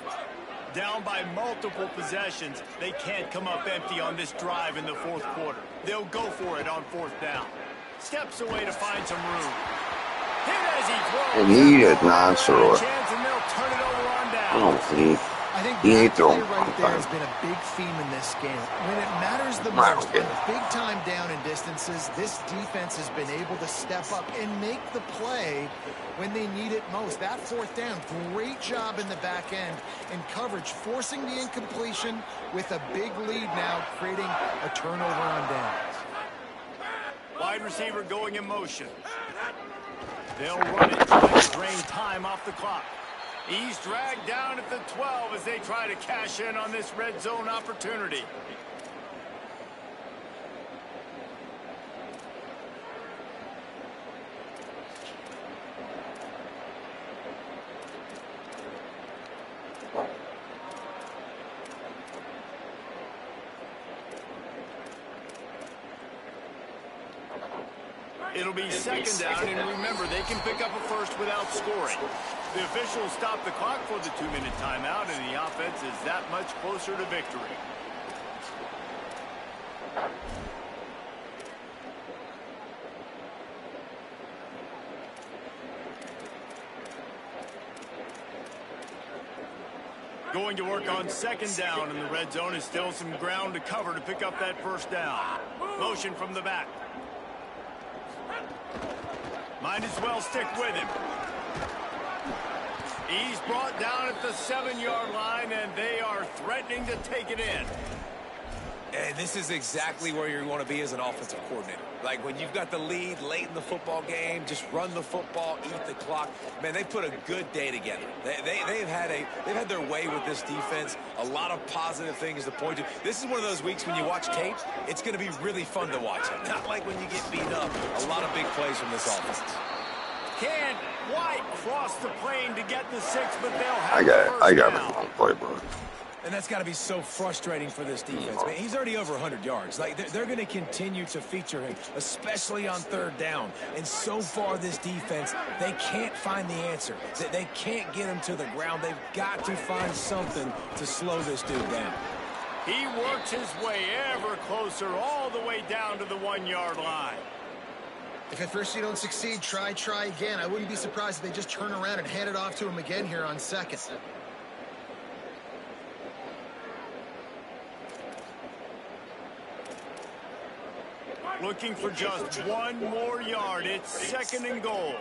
Down by multiple possessions, they can't come up empty on this drive in the 4th quarter. They'll go for it on 4th down. Steps away to find some room. Hit as he throws. And he did not throw it. Chance, and they'll turn it over on down. I don't think I think he ain't that throwing play right there has been a big theme in this game. When it matters the Right, most, okay. on big time down and distances, this defense has been able to step up and make the play when they need it most. That 4th down, great job in the back end in coverage, forcing the incompletion with a big lead now, creating a turnover on downs. Wide receiver going in motion. They'll run it, trying to drain time off the clock. He's dragged down at the 12 as they try to cash in on this red zone opportunity. It'll be 2nd down, and remember, they can pick up a first without scoring. The officials stop the clock for the 2-minute timeout, and the offense is that much closer to victory. Going to work on 2nd down, and the red zone is still some ground to cover to pick up that 1st down. Motion from the back. Might as well stick with him. He's brought down at the 7-yard line, and they are threatening to take it in. And this is exactly where you want to be as an offensive coordinator. Like, when you've got the lead late in the football game, just run the football, eat the clock. Man, they put a good day together. They've had their way with this defense. A lot of positive things to point to. This is one of those weeks when you watch tape, it's going to be really fun to watch it. Not like when you get beat up. A lot of big plays from this offense. Can't quite cross the plane to get the 6, but they'll have I got the it first on down. playbook. And that's got to be so frustrating for this defense, man. He's already over 100 yards. Like, they're going to continue to feature him, especially on 3rd down. And so far, this defense, they can't find the answer. They can't get him to the ground. They've got to find something to slow this dude down. He works his way ever closer all the way down to the 1-yard line. If at first you don't succeed, try again. I wouldn't be surprised if they just turn around and hand it off to him again here on 2nd. Looking for just 1 more yard. It's 2nd and goal.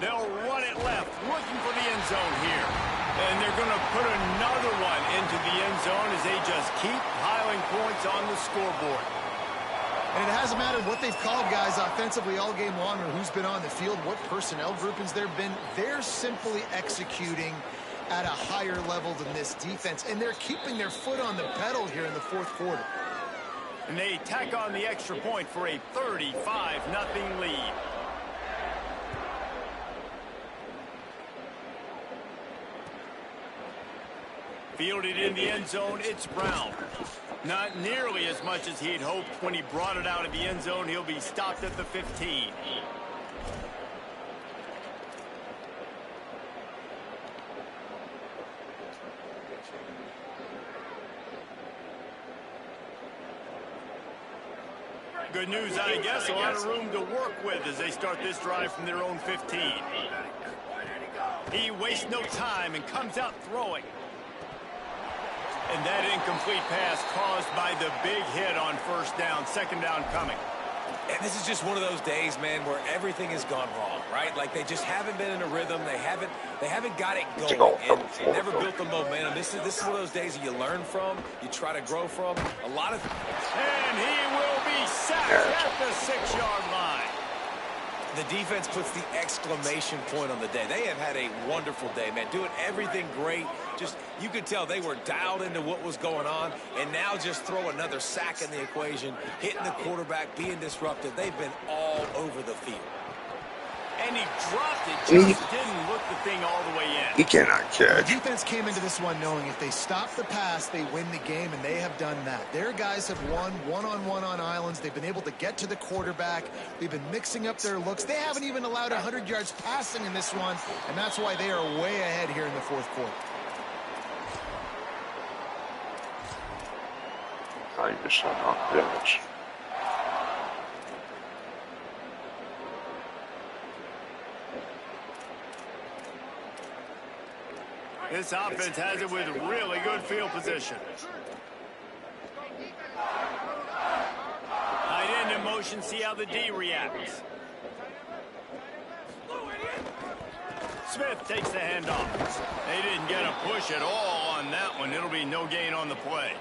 They'll run it left, looking for the end zone here. And they're going to put another one into the end zone as they just keep piling points on the scoreboard. And it hasn't mattered what they've called guys offensively all game long or who's been on the field, what personnel groupings there have been. They're simply executing at a higher level than this defense, and they're keeping their foot on the pedal here in the 4th quarter. And they tack on the extra point for a 35-0 lead. Fielded in the end zone, it's Brown. Not nearly as much as he'd hoped when he brought it out of the end zone. He'll be stopped at the 15. Good news, I guess. A lot of room to work with as they start this drive from their own 15. He wastes no time and comes out throwing. And that incomplete pass caused by the big hit on 1st down. 2nd down coming. And this is just one of those days, man, where everything has gone wrong, right? Like they just haven't been in a rhythm. They haven't got it going and never built the momentum. This is one of those days that you learn from, you try to grow from. And he will be sacked at the 6-yard line. The defense puts the exclamation point on the day. They have had a wonderful day, man. Doing everything great. Just, you could tell they were dialed into what was going on. And now just throw another sack in the equation, hitting the quarterback, being disruptive. They've been all over the field. And he dropped it, just didn't look the thing all the way in. He cannot catch. The defense came into this one knowing if they stop the pass, they win the game, and they have done that. Their guys have won one-on-one on islands. They've been able to get to the quarterback. They've been mixing up their looks. They haven't even allowed 100 yards passing in this one, and that's why they are way ahead here in the fourth quarter. I just not damage. This offense has it with really good field position. Tight end in motion, see how the D reacts. Smith takes the handoff. They didn't get a push at all on that one. It'll be no gain on the play.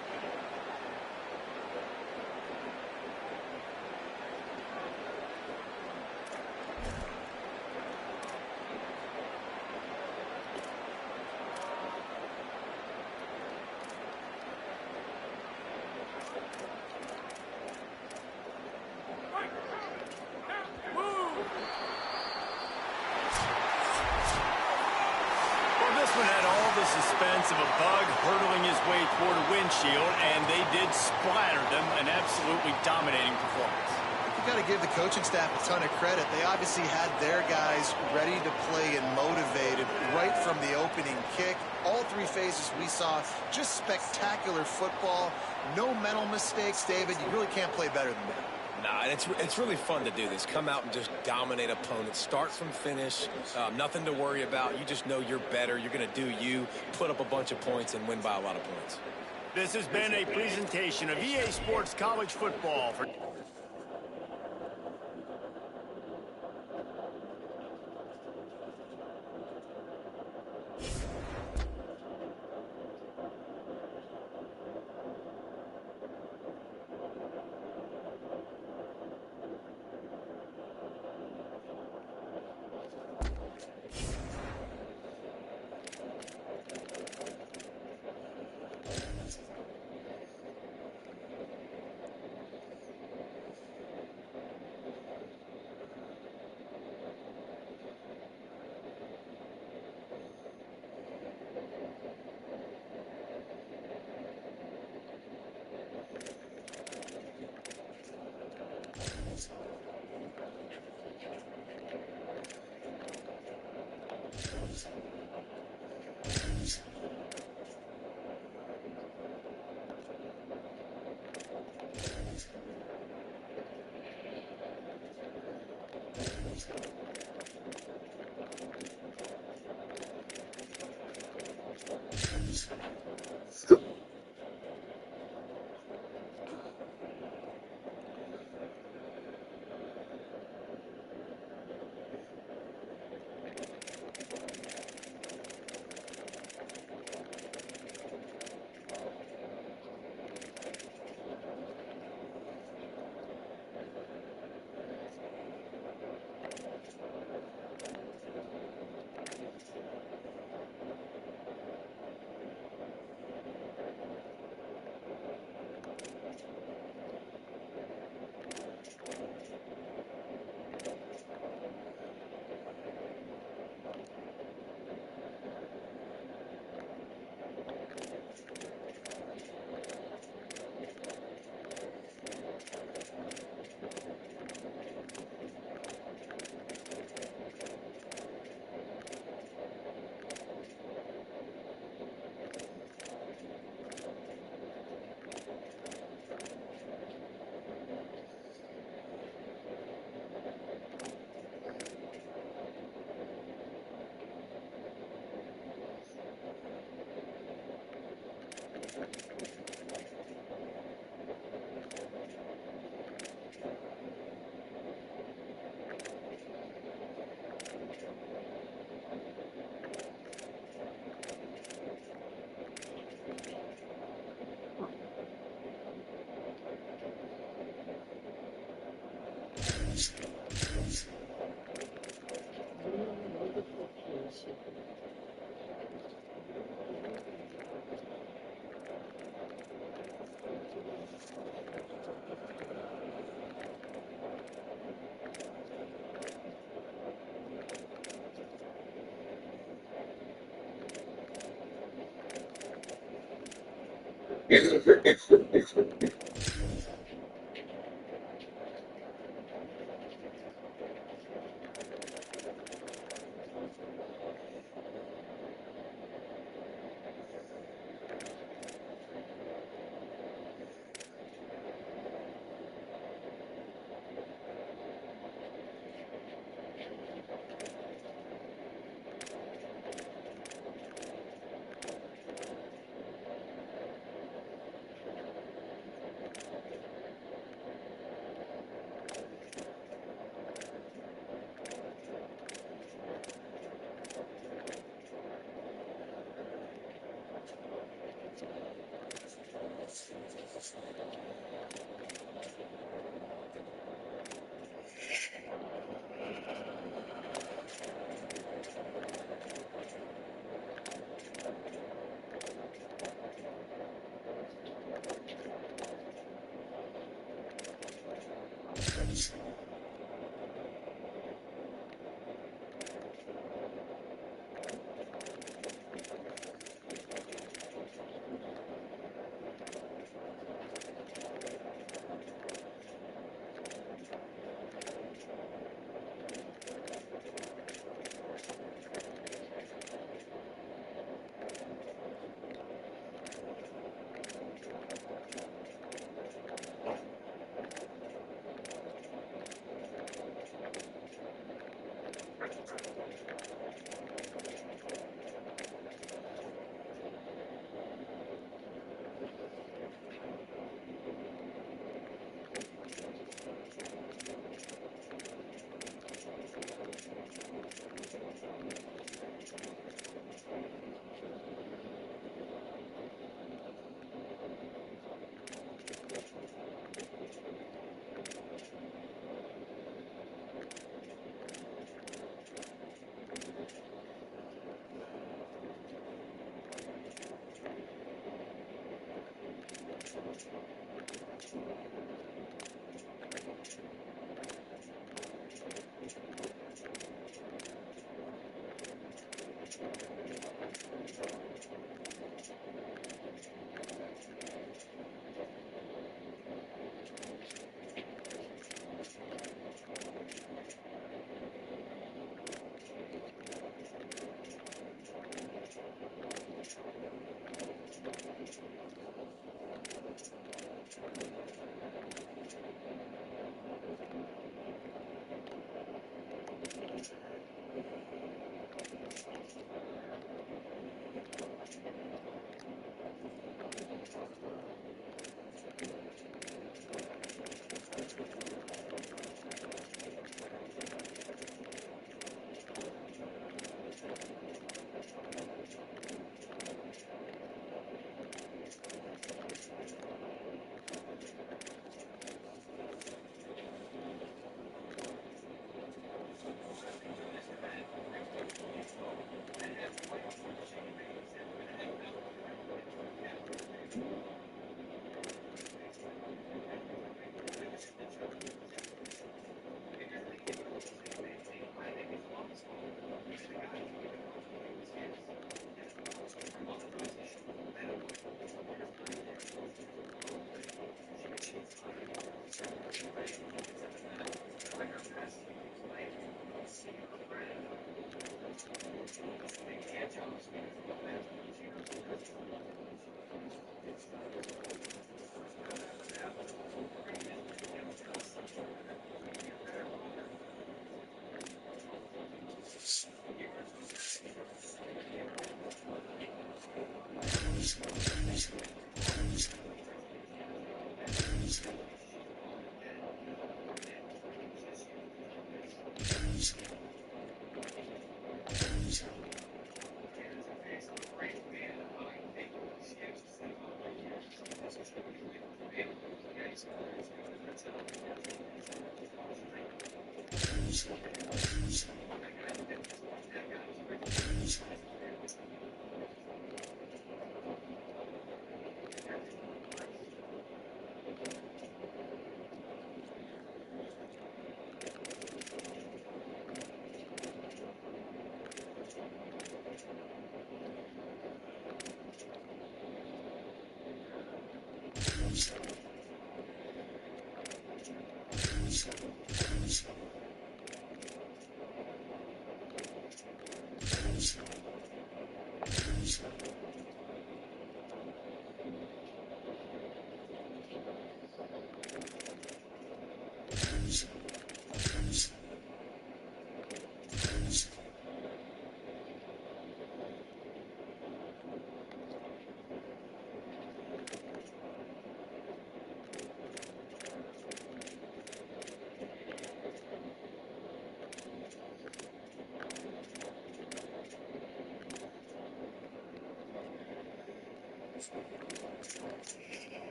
Suspense of a bug hurtling his way toward a windshield, and they did splatter them. An absolutely dominating performance. You got to give the coaching staff a ton of credit. They obviously had their guys ready to play and motivated right from the opening kick. All three phases we saw, just spectacular football. No mental mistakes, David. You really can't play better than that. Nah, and it's really fun to do this. Come out and just dominate opponents. Start from finish. Nothing to worry about. You just know you're better. You're going to do you, put up a bunch of points, and win by a lot of points. This has been a presentation of EA Sports College Football.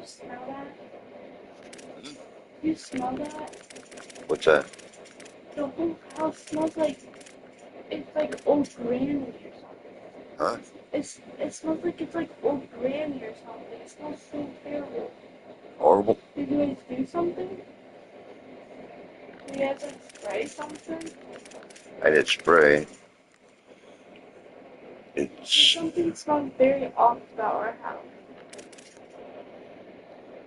you smell that? Do you smell that? What's that? The whole house smells like it's like old granny or something. Huh? It smells like it's like old granny or something. It smells so terrible. Horrible? Did you guys do something? Do you have like spray something? I did spray. There's It's something smells very off about our house.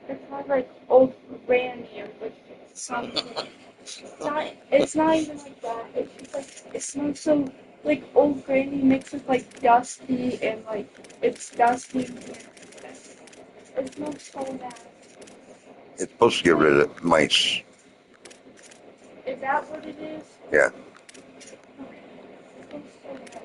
It smells like old granny or like something. It's not even like that. It's just like, it smells so like old granny mixed with like dusty and like, it's dusty. It smells so bad. it's supposed to get rid of mice. Is that what it is? Yeah. Okay. It smells so bad.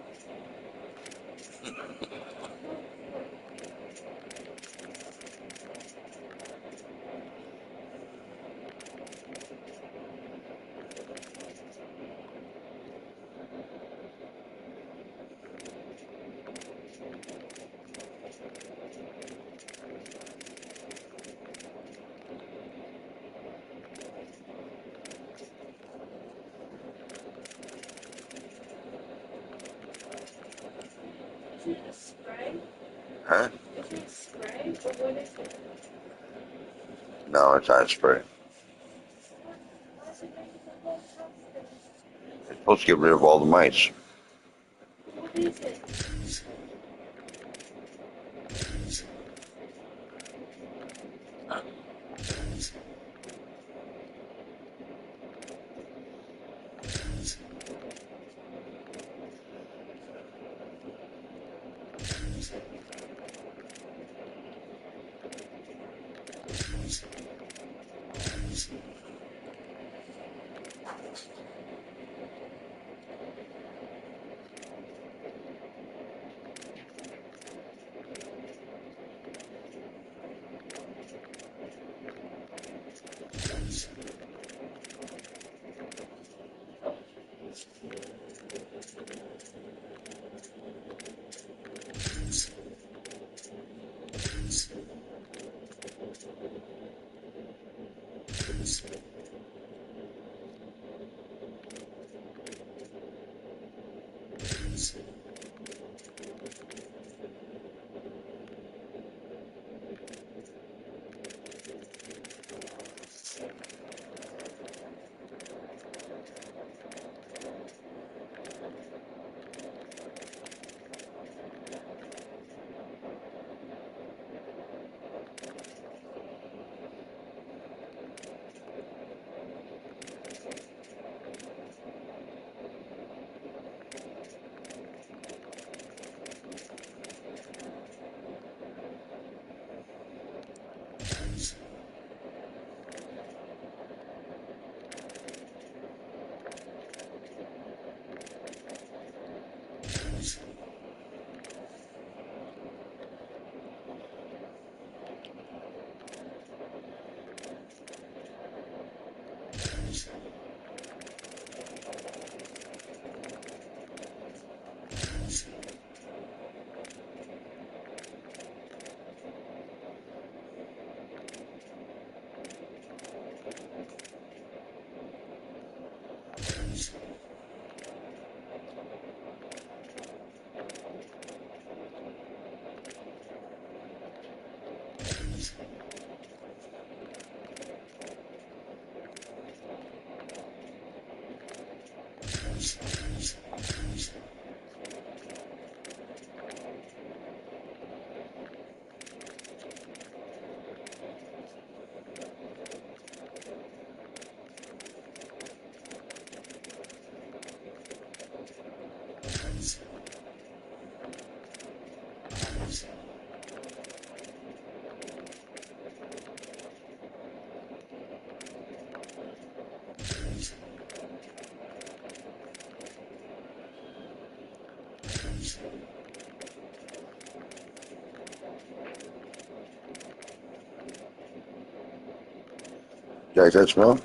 Is it a spray? Huh? Is it a spray or what is it? No, it's not spray. Why is it making the whole house stink? It's supposed to get rid of all the mice. What is it? You like that smell?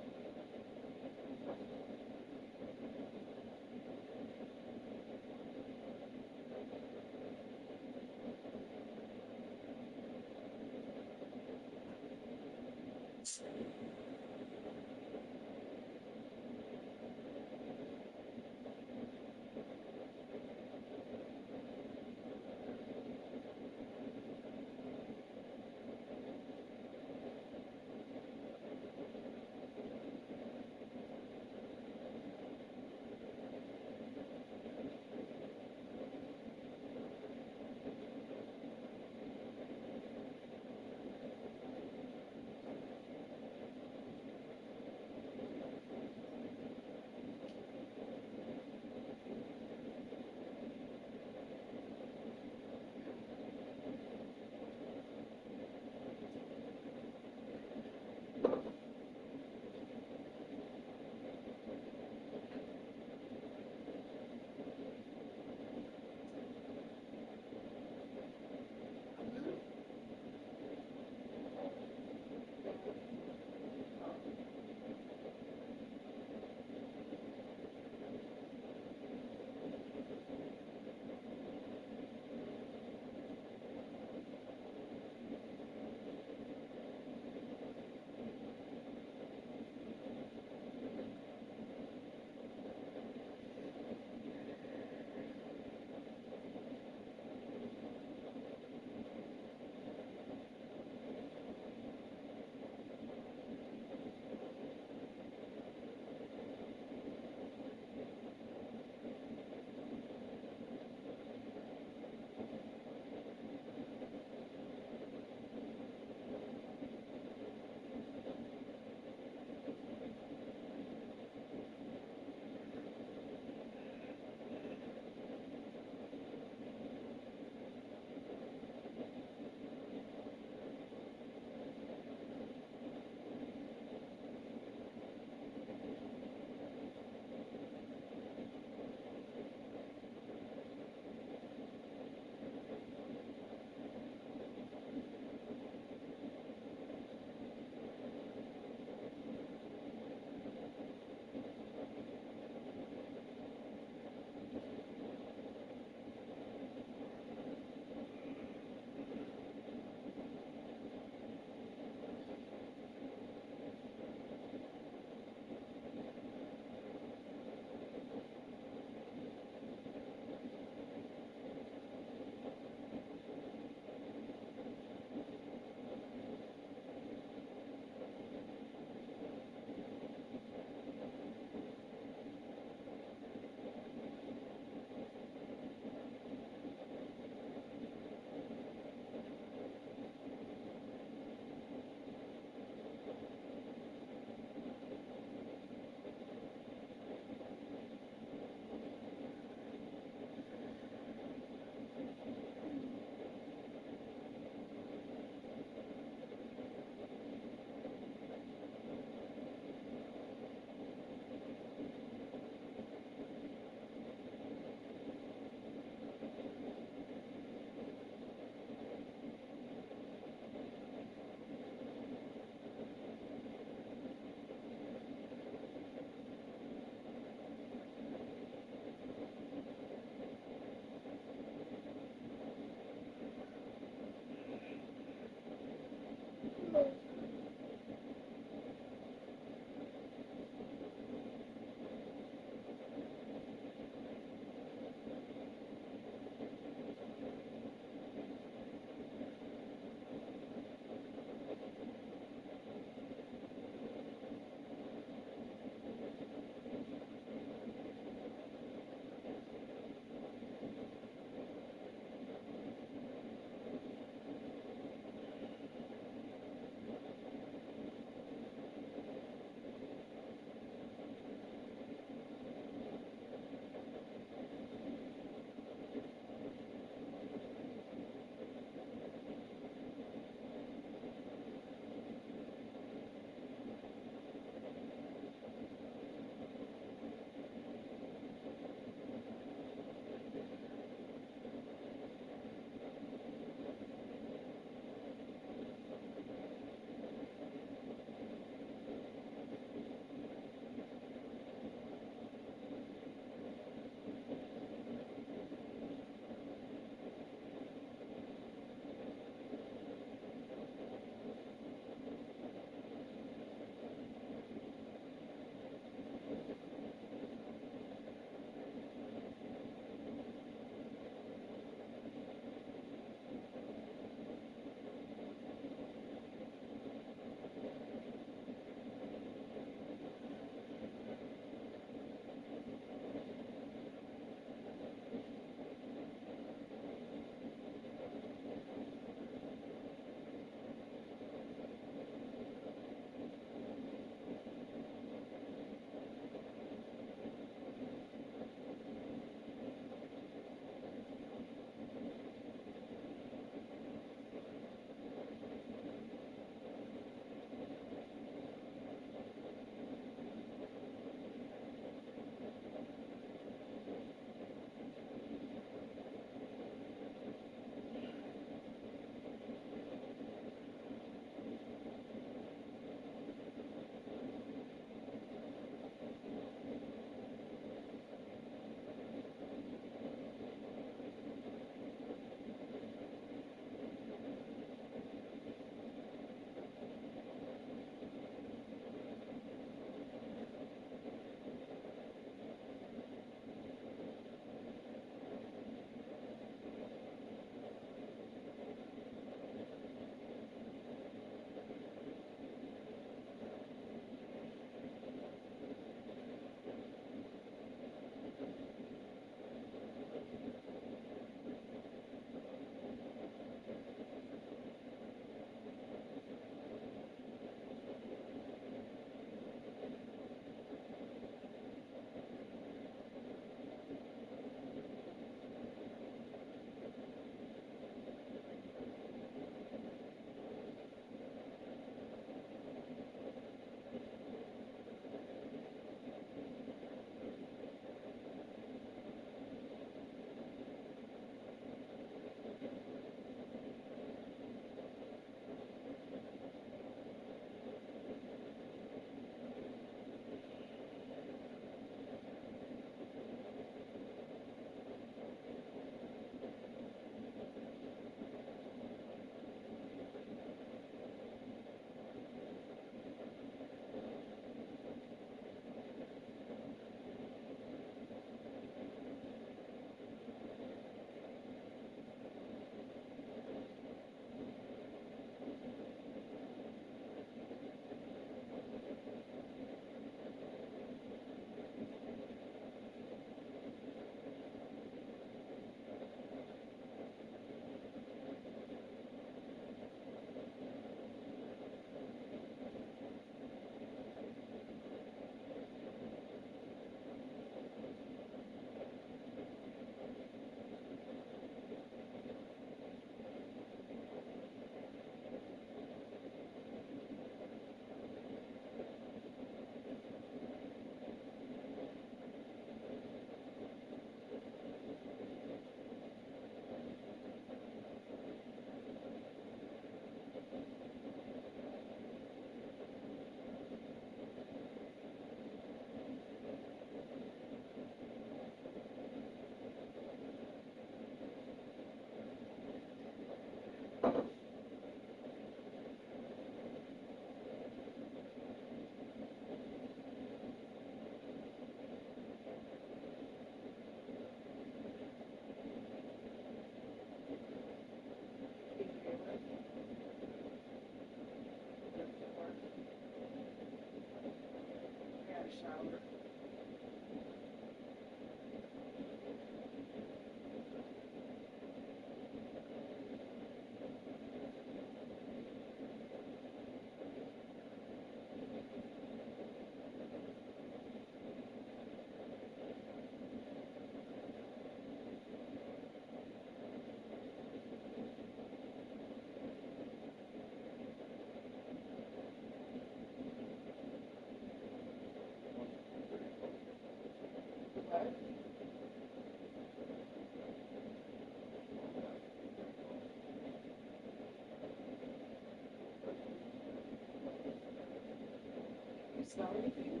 smell anything?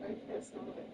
I can't smell it.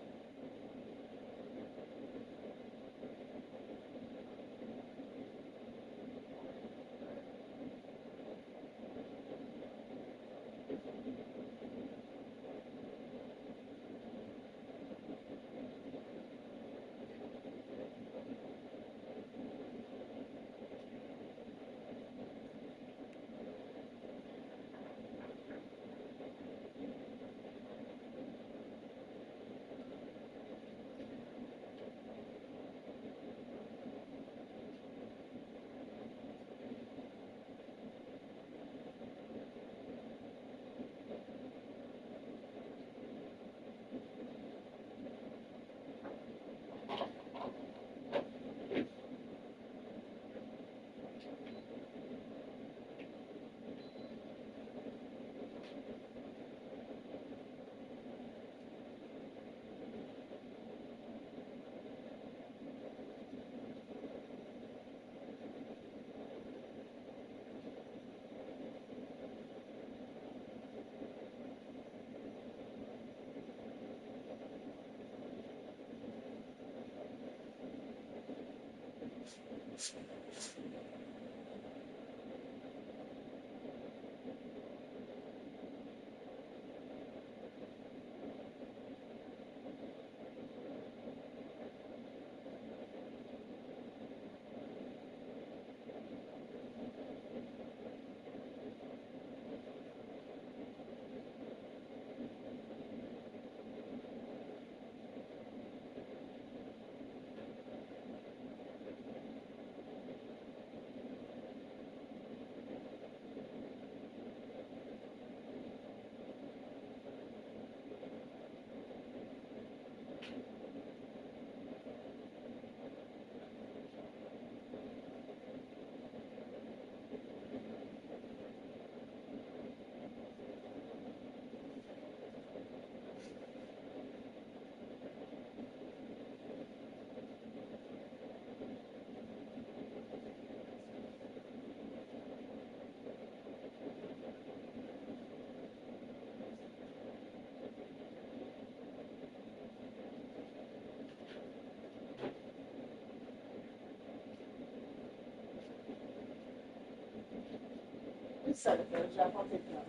Set it there, Jeff. I'll take that.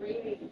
Reading.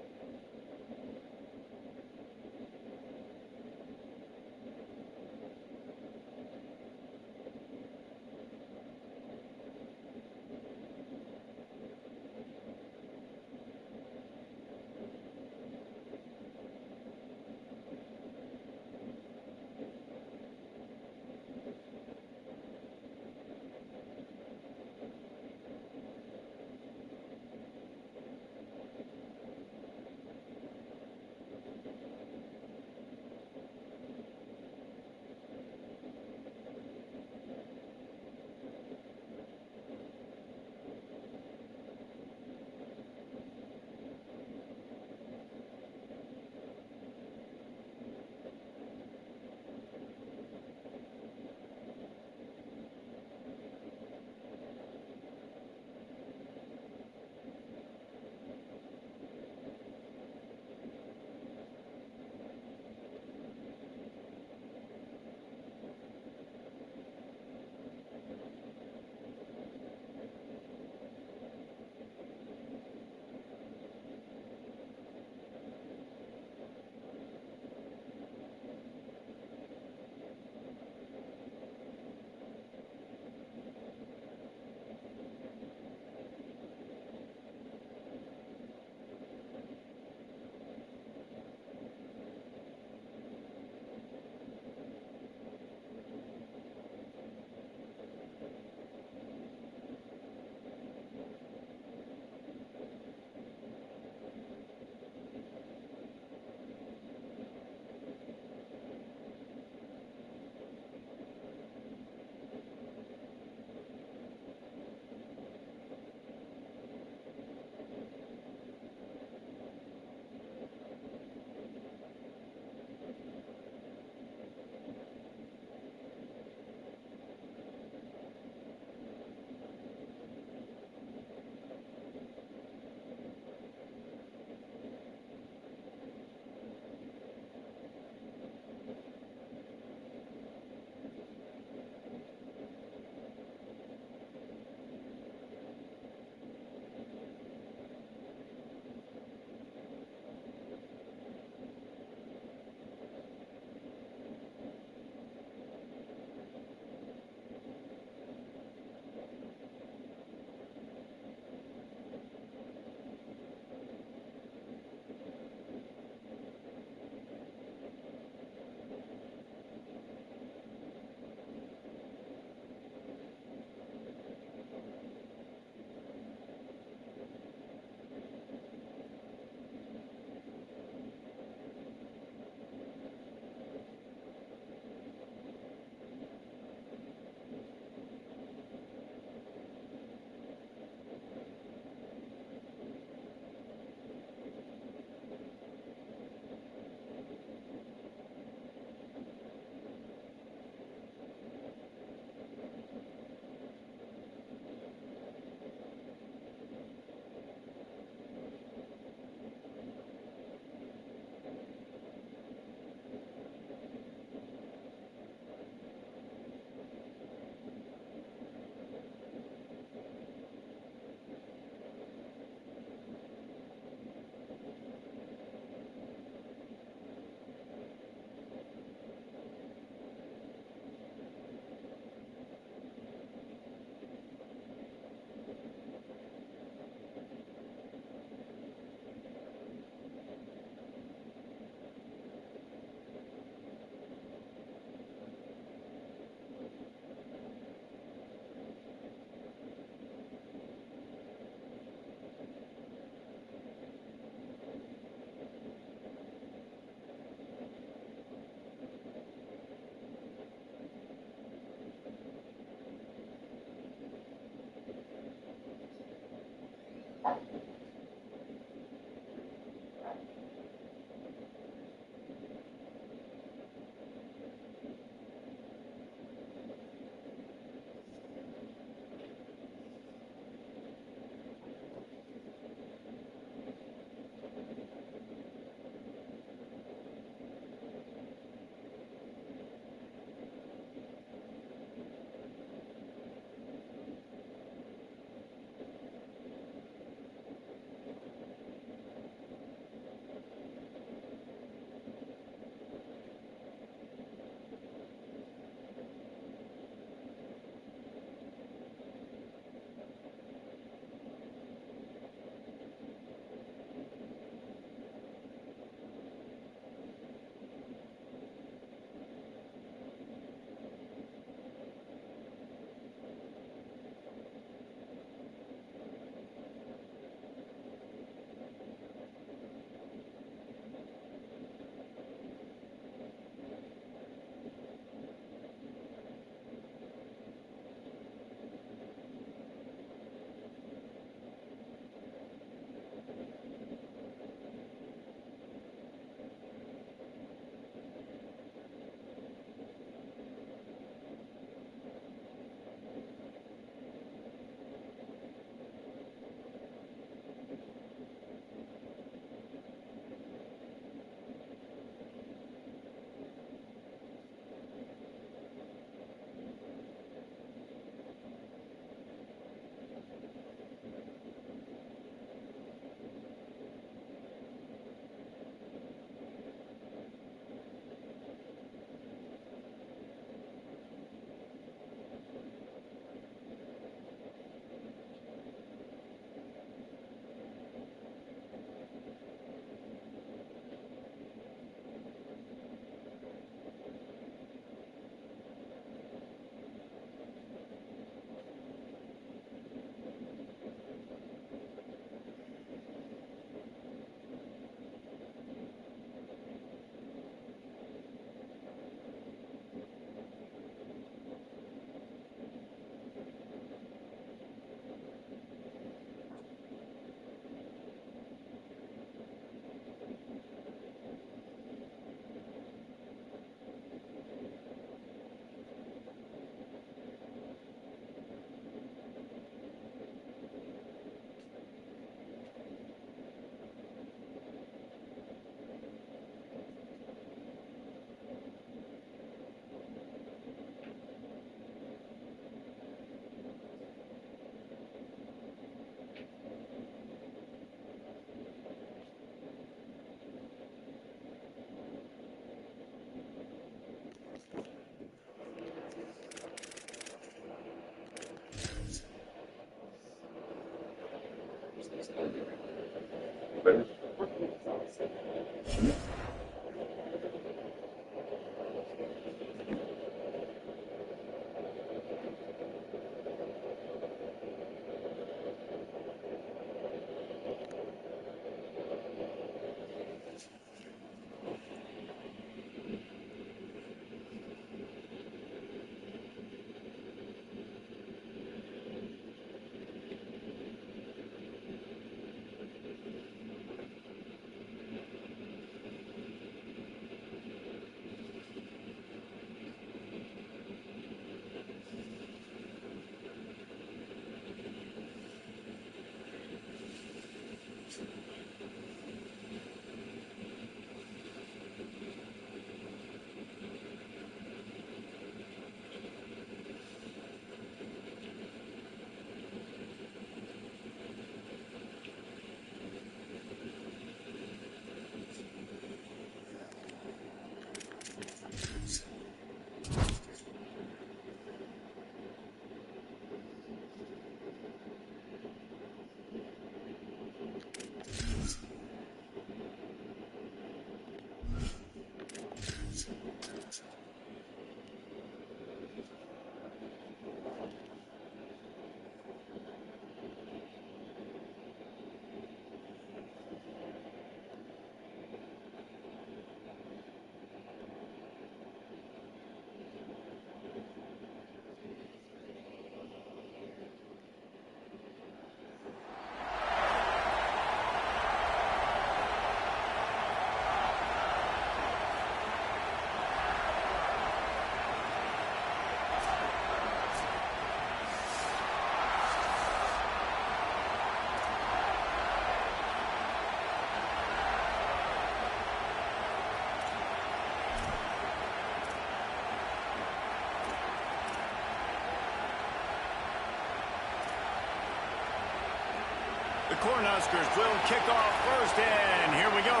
The Cornhuskers will kick off first, and here we go.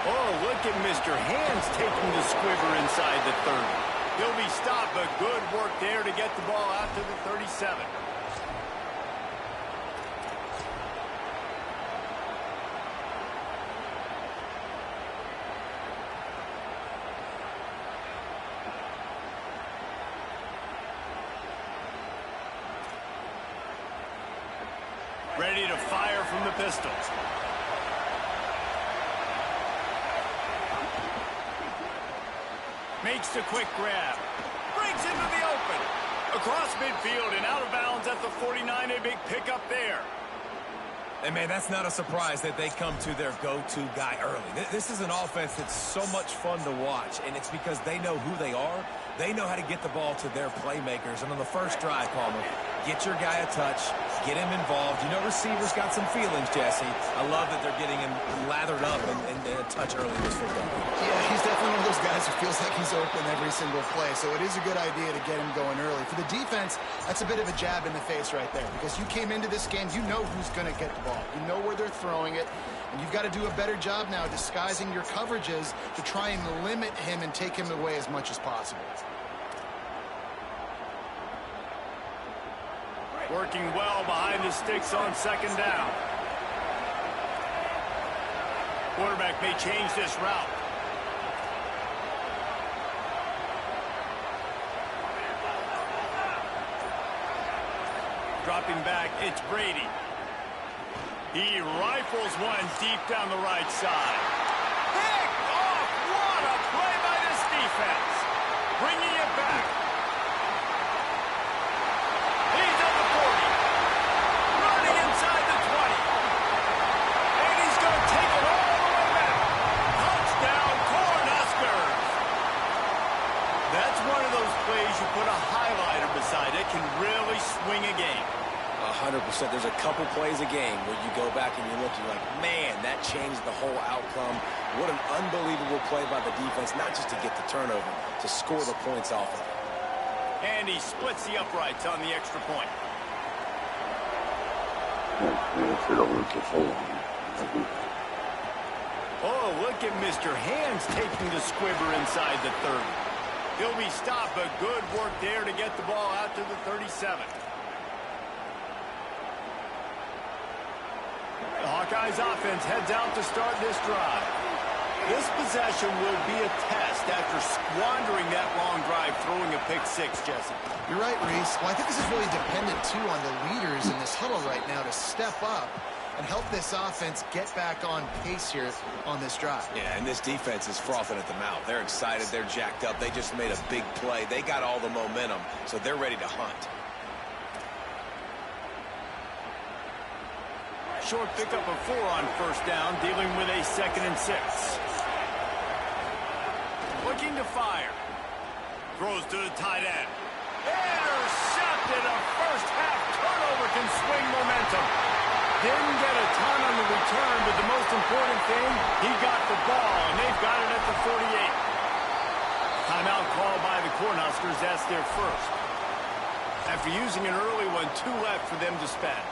Oh, look at Mr. Hands taking the squiver inside the 30. He'll be stopped, but good work there to get the ball out to the 37. Ready to fire from the pistols. Makes the quick grab. Brings into the open. Across midfield and out of bounds at the 49. A big pickup there. And, man, that's not a surprise that they come to their go-to guy early. This is an offense that's so much fun to watch, and it's because they know who they are. They know how to get the ball to their playmakers. And on the first drive, Palmer, get your guy a touch, get him involved. You know receivers got some feelings, Jesse. I love that they're getting him lathered up and a touch early in this football game. Yeah, he's definitely one of those guys who feels like he's open every single play, so it is a good idea to get him going early. For the defense, that's a bit of a jab in the face right there, because you came into this game, you know who's going to get the ball. You know where they're throwing it, and you've got to do a better job now disguising your coverages to try and limit him and take him away as much as possible. Working well behind the sticks on second down. Quarterback may change this route. Dropping back, it's Brady. He rifles one deep down the right side. Pick off! What a play by this defense. Bringing it back. He's at the 40. Running inside the 20. And he's going to take it all the way back. Touchdown, Cornhuskers. That's one of those plays you put a highlighter beside it, can really swing a game. 100%. There's a couple plays a game where you go back and you look, you're like, man, that changed the whole outcome. What an unbelievable play by the defense, not just to get the turnover, to score the points off of it. And he splits the uprights on the extra point. Oh, look at Mr. Hands taking the squiver inside the 30. He'll be stopped, but good work there to get the ball out to the 37. The Hawkeyes offense heads out to start this drive. This possession will be a test after squandering that long drive, throwing a pick six, Jesse. You're right, Reese. Well, I think this is really dependent, too, on the leaders in this huddle right now to step up and help this offense get back on pace here on this drive. Yeah, and this defense is frothing at the mouth. They're excited. They're jacked up. They just made a big play. They got all the momentum, so they're ready to hunt. Short pickup of 4 on first down, dealing with a 2nd and 6. Looking to fire. Throws to the tight end. Intercepted. A first half turnover can swing momentum. Didn't get a ton on the return, but the most important thing, he got the ball, and they've got it at the 48. Timeout called by the Cornhuskers. That's their first. After using an early one, 2 left for them to spend.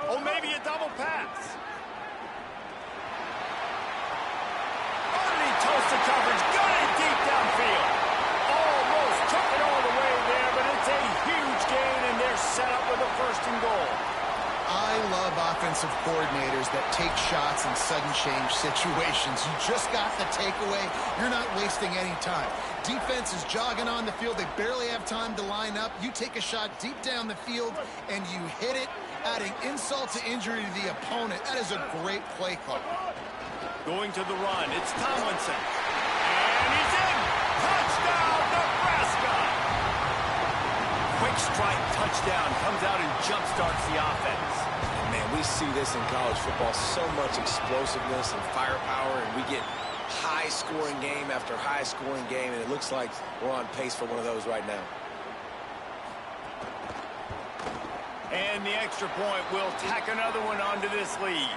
Oh, maybe a double pass. Underneath toasted coverage, got it deep downfield. Almost took it all the way there, but it's a huge gain, and they're set up with a 1st and goal. I love offensive coordinators that take shots in sudden change situations. You just got the takeaway. You're not wasting any time. Defense is jogging on the field. They barely have time to line up. You take a shot deep down the field, and you hit it, adding insult to injury to the opponent. That is a great play call. Going to the run, it's Tomlinson. And he's in! Touchdown, Nebraska! Quick strike touchdown comes out and jumpstarts the offense. Man, we see this in college football, so much explosiveness and firepower, and we get high-scoring game after high-scoring game, and it looks like we're on pace for one of those right now. And the extra point will tack another one onto this lead.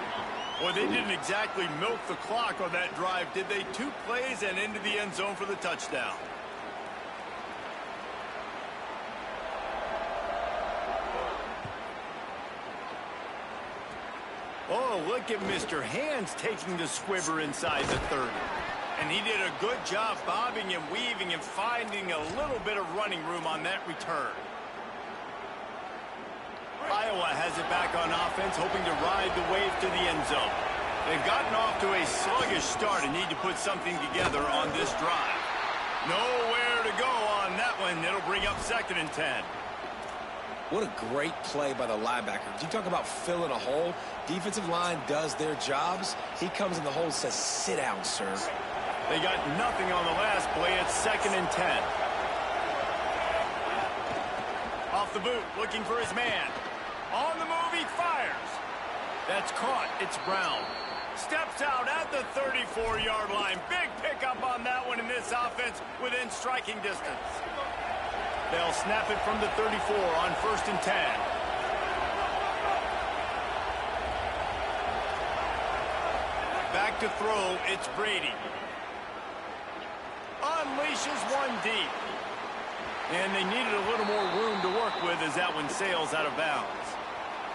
Well, they didn't exactly milk the clock on that drive, did they? 2 plays and into the end zone for the touchdown. Oh, look at Mr. Hands taking the squibber inside the 30. And he did a good job bobbing and weaving and finding a little bit of running room on that return. Iowa has it back on offense, hoping to ride the wave to the end zone. They've gotten off to a sluggish start and need to put something together on this drive. Nowhere to go on that one. It'll bring up 2nd and 10. What a great play by the linebacker. You talk about filling a hole. Defensive line does their jobs. He comes in the hole and says, sit down, sir. They got nothing on the last play. It's 2nd and 10. Off the boot, looking for his man. On the move, he fires. That's caught. It's Brown. Steps out at the 34-yard line. Big pickup on that one in this offense within striking distance. They'll snap it from the 34 on 1st and 10. Back to throw, it's Brady. Unleashes one deep. And they needed a little more room to work with as that one sails out of bounds.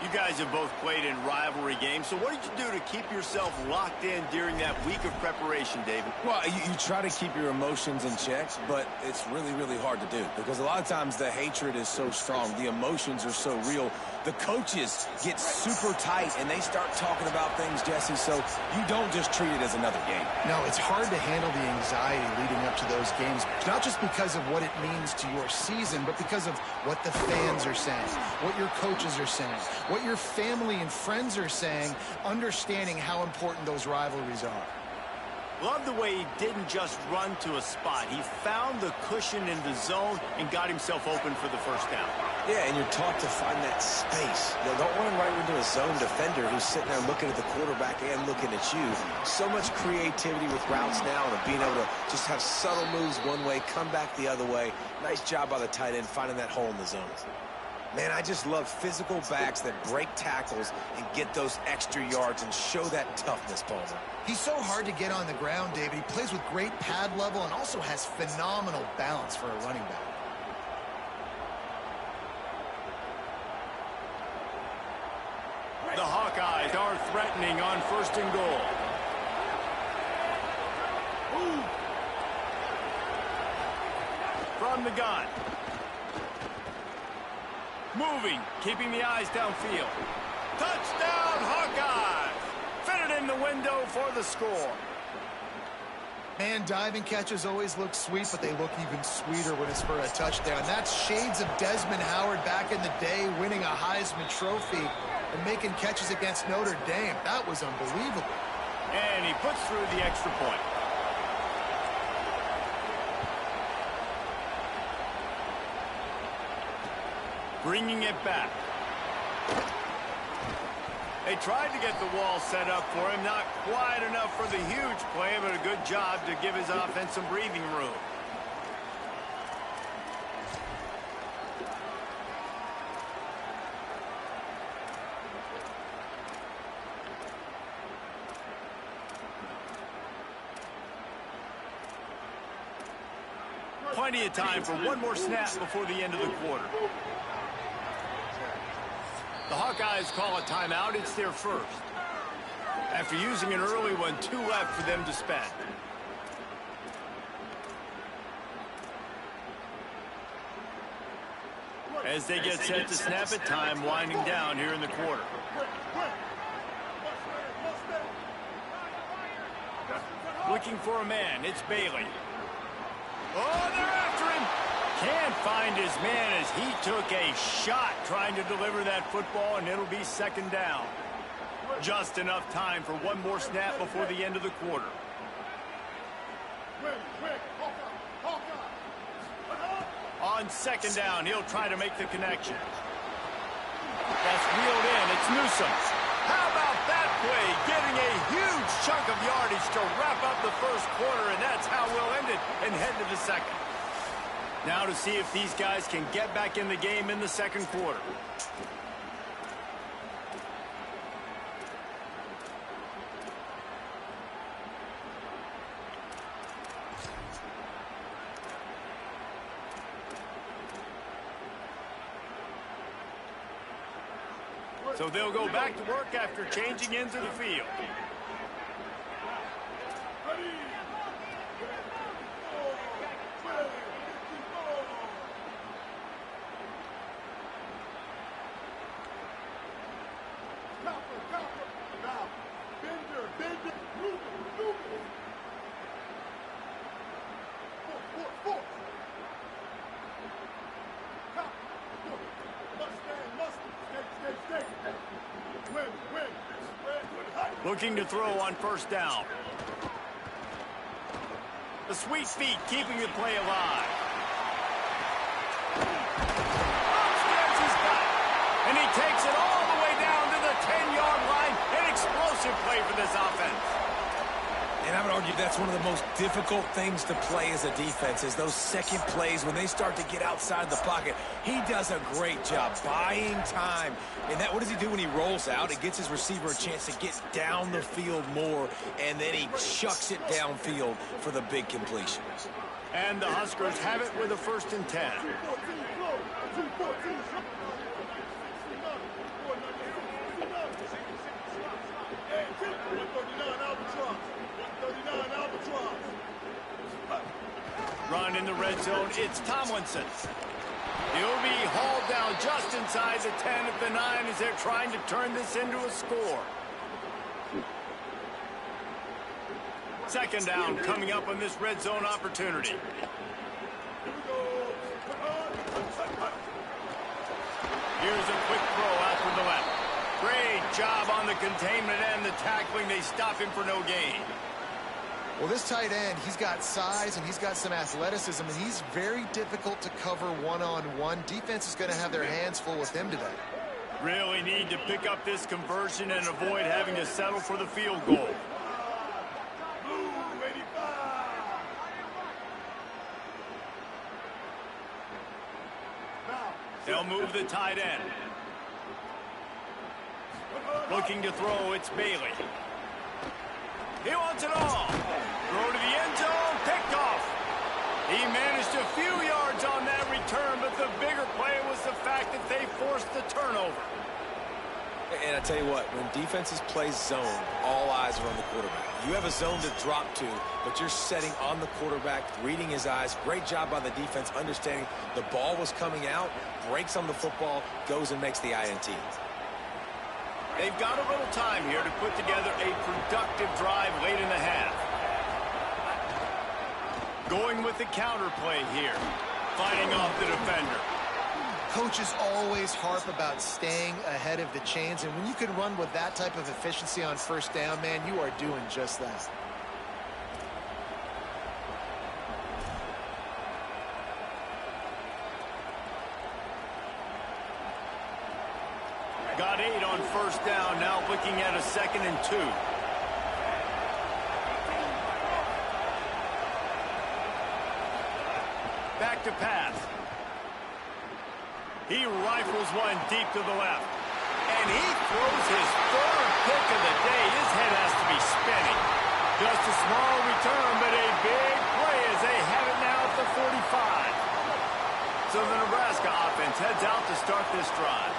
You guys have both played in rivalry games, so what did you do to keep yourself locked in during that week of preparation, David? Well, you try to keep your emotions in check, but it's really, really hard to do because a lot of times the hatred is so strong. The emotions are so real. The coaches get super tight, and they start talking about things, Jesse, so you don't just treat it as another game. No, it's hard to handle the anxiety leading up to those games, not just because of what it means to your season, but because of what the fans are saying, what your coaches are saying, what your family and friends are saying, understanding how important those rivalries are. Love the way he didn't just run to a spot. He found the cushion in the zone and got himself open for the first down. Yeah, and you're taught to find that space. You know, don't run right into a zone defender who's sitting there looking at the quarterback and looking at you. So much creativity with routes now and being able to just have subtle moves one way, come back the other way. Nice job by the tight end finding that hole in the zone. Man, I just love physical backs that break tackles and get those extra yards and show that toughness, Palmer. He's so hard to get on the ground, David. He plays with great pad level and also has phenomenal balance for a running back. The Hawkeyes are threatening on 1st and goal. From the gun. Moving, keeping the eyes downfield. Touchdown, Hawkeyes! Fitted in the window for the score. Man, diving catches always look sweet, but they look even sweeter when it's for a touchdown. That's shades of Desmond Howard back in the day, winning a Heisman Trophy and making catches against Notre Dame. That was unbelievable. And he puts through the extra point. Bringing it back. They tried to get the wall set up for him. Not quite enough for the huge play, but a good job to give his offense some breathing room. Plenty of time for one more snap before the end of the quarter. The Hawkeyes call a timeout. It's their first. After using an early one, 2 left for them to spend. As they get set to snap it, time winding down here in the quarter. Looking for a man. It's Bailey. Oh, they're after him. Can't find his man as he took a shot trying to deliver that football, and it'll be 2nd down. Just enough time for one more snap before the end of the quarter. On 2nd down, he'll try to make the connection. That's wheeled in. It's gruesome. How about that play? Getting a huge chunk of yardage to wrap up the first quarter, and that's how we'll end it and head to the second. Now to see if these guys can get back in the game in the second quarter. So they'll go back to work after changing into the field. Looking to throw on first down. The sweet feet keeping the play alive. And he takes it all the way down to the 10-yard line. An explosive play for this offense. And I would argue that's one of the most difficult things to play as a defense is those second plays when they start to get outside the pocket. He does a great job buying time. And what does he do when he rolls out? It gets his receiver a chance to get down the field more, and then he chucks it downfield for the big completion. And the Huskers have it with a 1st and 10. Run in the red zone, it's Tomlinson. He'll be hauled down just inside the 10 of the 9 as they're trying to turn this into a score. Second down coming up on this red zone opportunity. Here's a quick throw out from the left. Great job on the containment and the tackling. They stop him for no gain. Well, this tight end, he's got size and he's got some athleticism, and he's very difficult to cover one-on-one. Defense is going to have their hands full with him today. Really need to pick up this conversion and avoid having to settle for the field goal. They'll move the tight end. Looking to throw, it's Bailey. He wants it all. Throw to the end zone, picked off. He managed a few yards on that return, but the bigger play was the fact that they forced the turnover. And I tell you what, when defenses play zone, all eyes are on the quarterback. You have a zone to drop to, but you're setting on the quarterback, reading his eyes. Great job by the defense, understanding the ball was coming out, breaks on the football, goes and makes the INT. They've got a little time here to put together a productive drive late in the half. Going with the counter play here. Fighting off the defender. Coaches always harp about staying ahead of the chains, and when you can run with that type of efficiency on first down, man, you are doing just that. Got 8 on first down, now looking at a 2nd and 2. Back to pass. He rifles one deep to the left. And he throws his 3rd pick of the day. His head has to be spinning. Just a small return, but a big play as they have it now at the 45. So the Nebraska offense heads out to start this drive.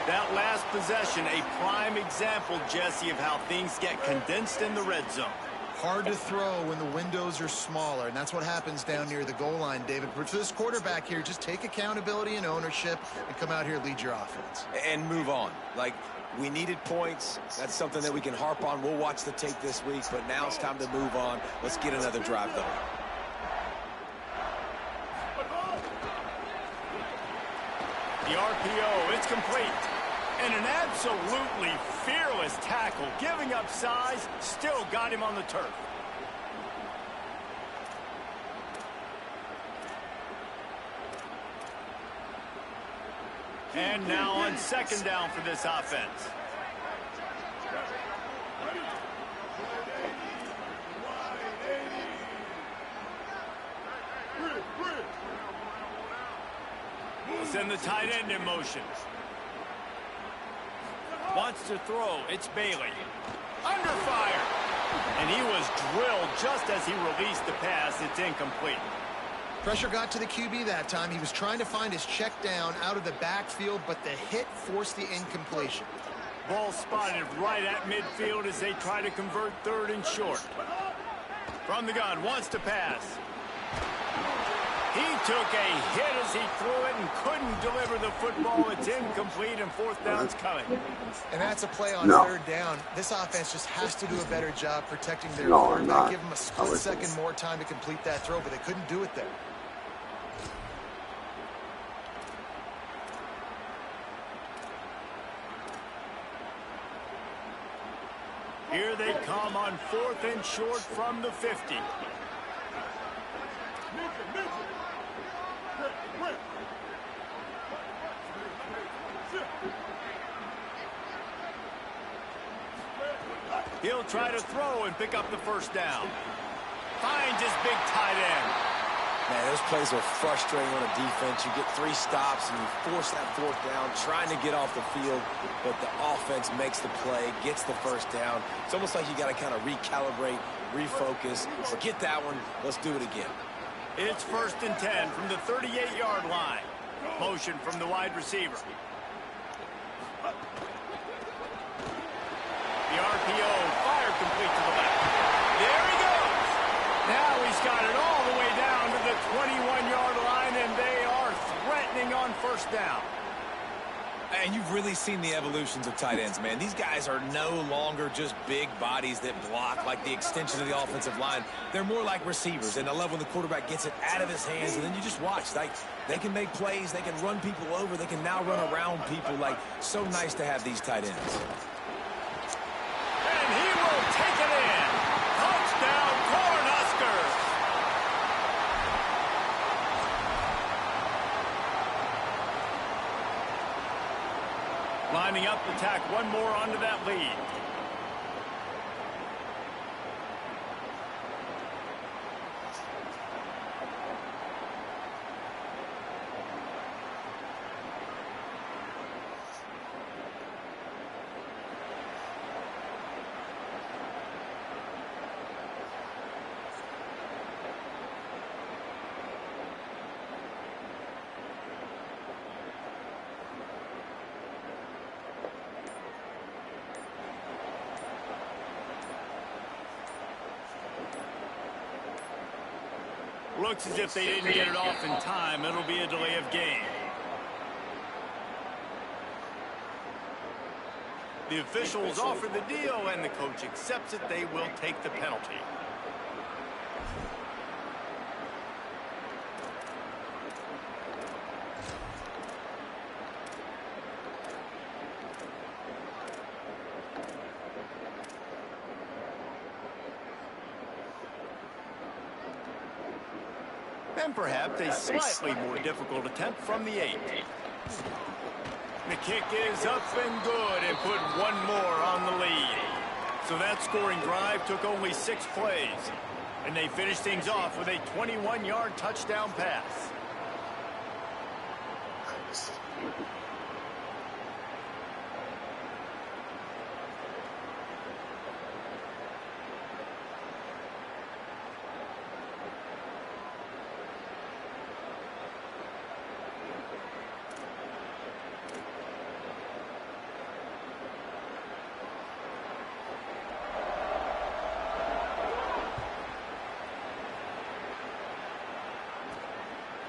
That last possession, a prime example, Jesse, of how things get condensed in the red zone. Hard to throw when the windows are smaller, and that's what happens down near the goal line, David. But for this quarterback here, just take accountability and ownership and come out here and lead your offense. And move on. Like, we needed points. That's something that we can harp on. We'll watch the tape this week, but now it's time to move on. Let's get another drive going. The RPO, it's complete. And an absolutely fearless tackle, giving up size, still got him on the turf. And now on 2nd down for this offense. We'll send the tight end in motion. Wants to throw. It's Bailey. Under fire. And he was drilled just as he released the pass. It's incomplete. Pressure got to the QB that time. He was trying to find his check down out of the backfield, but the hit forced the incompletion. Ball spotted right at midfield as they try to convert third and short. From the gun, wants to pass. He took a hit as he threw it and couldn't deliver the football. It's incomplete and fourth down's coming. And that's a play on third down. This offense just has to do a better job protecting their No, quarterback. Give them a split second more time to complete that throw, but they couldn't do it there. Here they come on fourth and short from the 50. He'll try to throw and pick up the first down. Finds his big tight end. Man, those plays are frustrating on a defense. You get 3 stops and you force that fourth down, trying to get off the field, but the offense makes the play, gets the first down. It's almost like you got to kind of recalibrate, refocus. Forget that one. Let's do it again. It's first and 10 from the 38-yard line. Motion from the wide receiver. The RPO fired complete to the left. There he goes. Now he's got it all the way down to the 21-yard line, and they are threatening on first down. And you've really seen the evolutions of tight ends, man. These guys are no longer just big bodies that block like the extension of the offensive line. They're more like receivers, and I love when the quarterback gets it out of his hands, and then you just watch. Like, they can make plays, they can run people over, they can now run around people. Like, so nice to have these tight ends. And he will take it in. Touchdown, Cornhuskers. Lining up to tack one more onto that lead. Looks as if they didn't get it off in time. It'll be a delay of game. The officials offer the deal, and the coach accepts it. They will take the penalty. And perhaps a slightly more difficult attempt from the 8. The kick is up and good and put one more on the lead. So that scoring drive took only 6 plays. And they finished things off with a 21-yard touchdown pass.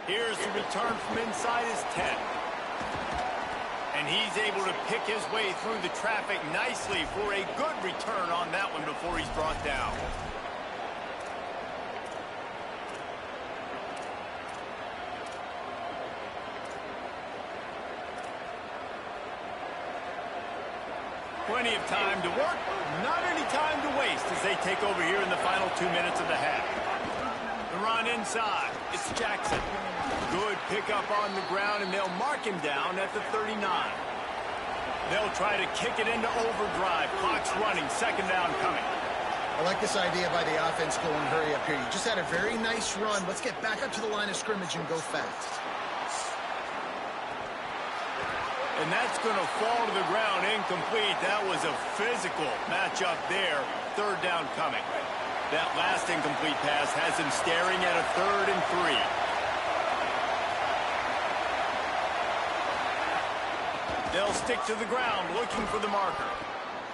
Here's the return from inside his 10. And he's able to pick his way through the traffic nicely for a good return on that one before he's brought down. Plenty of time to work, not any time to waste as they take over here in the final 2 minutes of the half. The run inside, it's Jackson. Good pickup on the ground, and they'll mark him down at the 39. They'll try to kick it into overdrive. Clock's running. Second down coming. I like this idea by the offense going hurry up here. You just had a very nice run. Let's get back up to the line of scrimmage and go fast. And that's going to fall to the ground incomplete. That was a physical matchup there. Third down coming. That last incomplete pass has him staring at a 3rd and 3. They'll stick to the ground looking for the marker.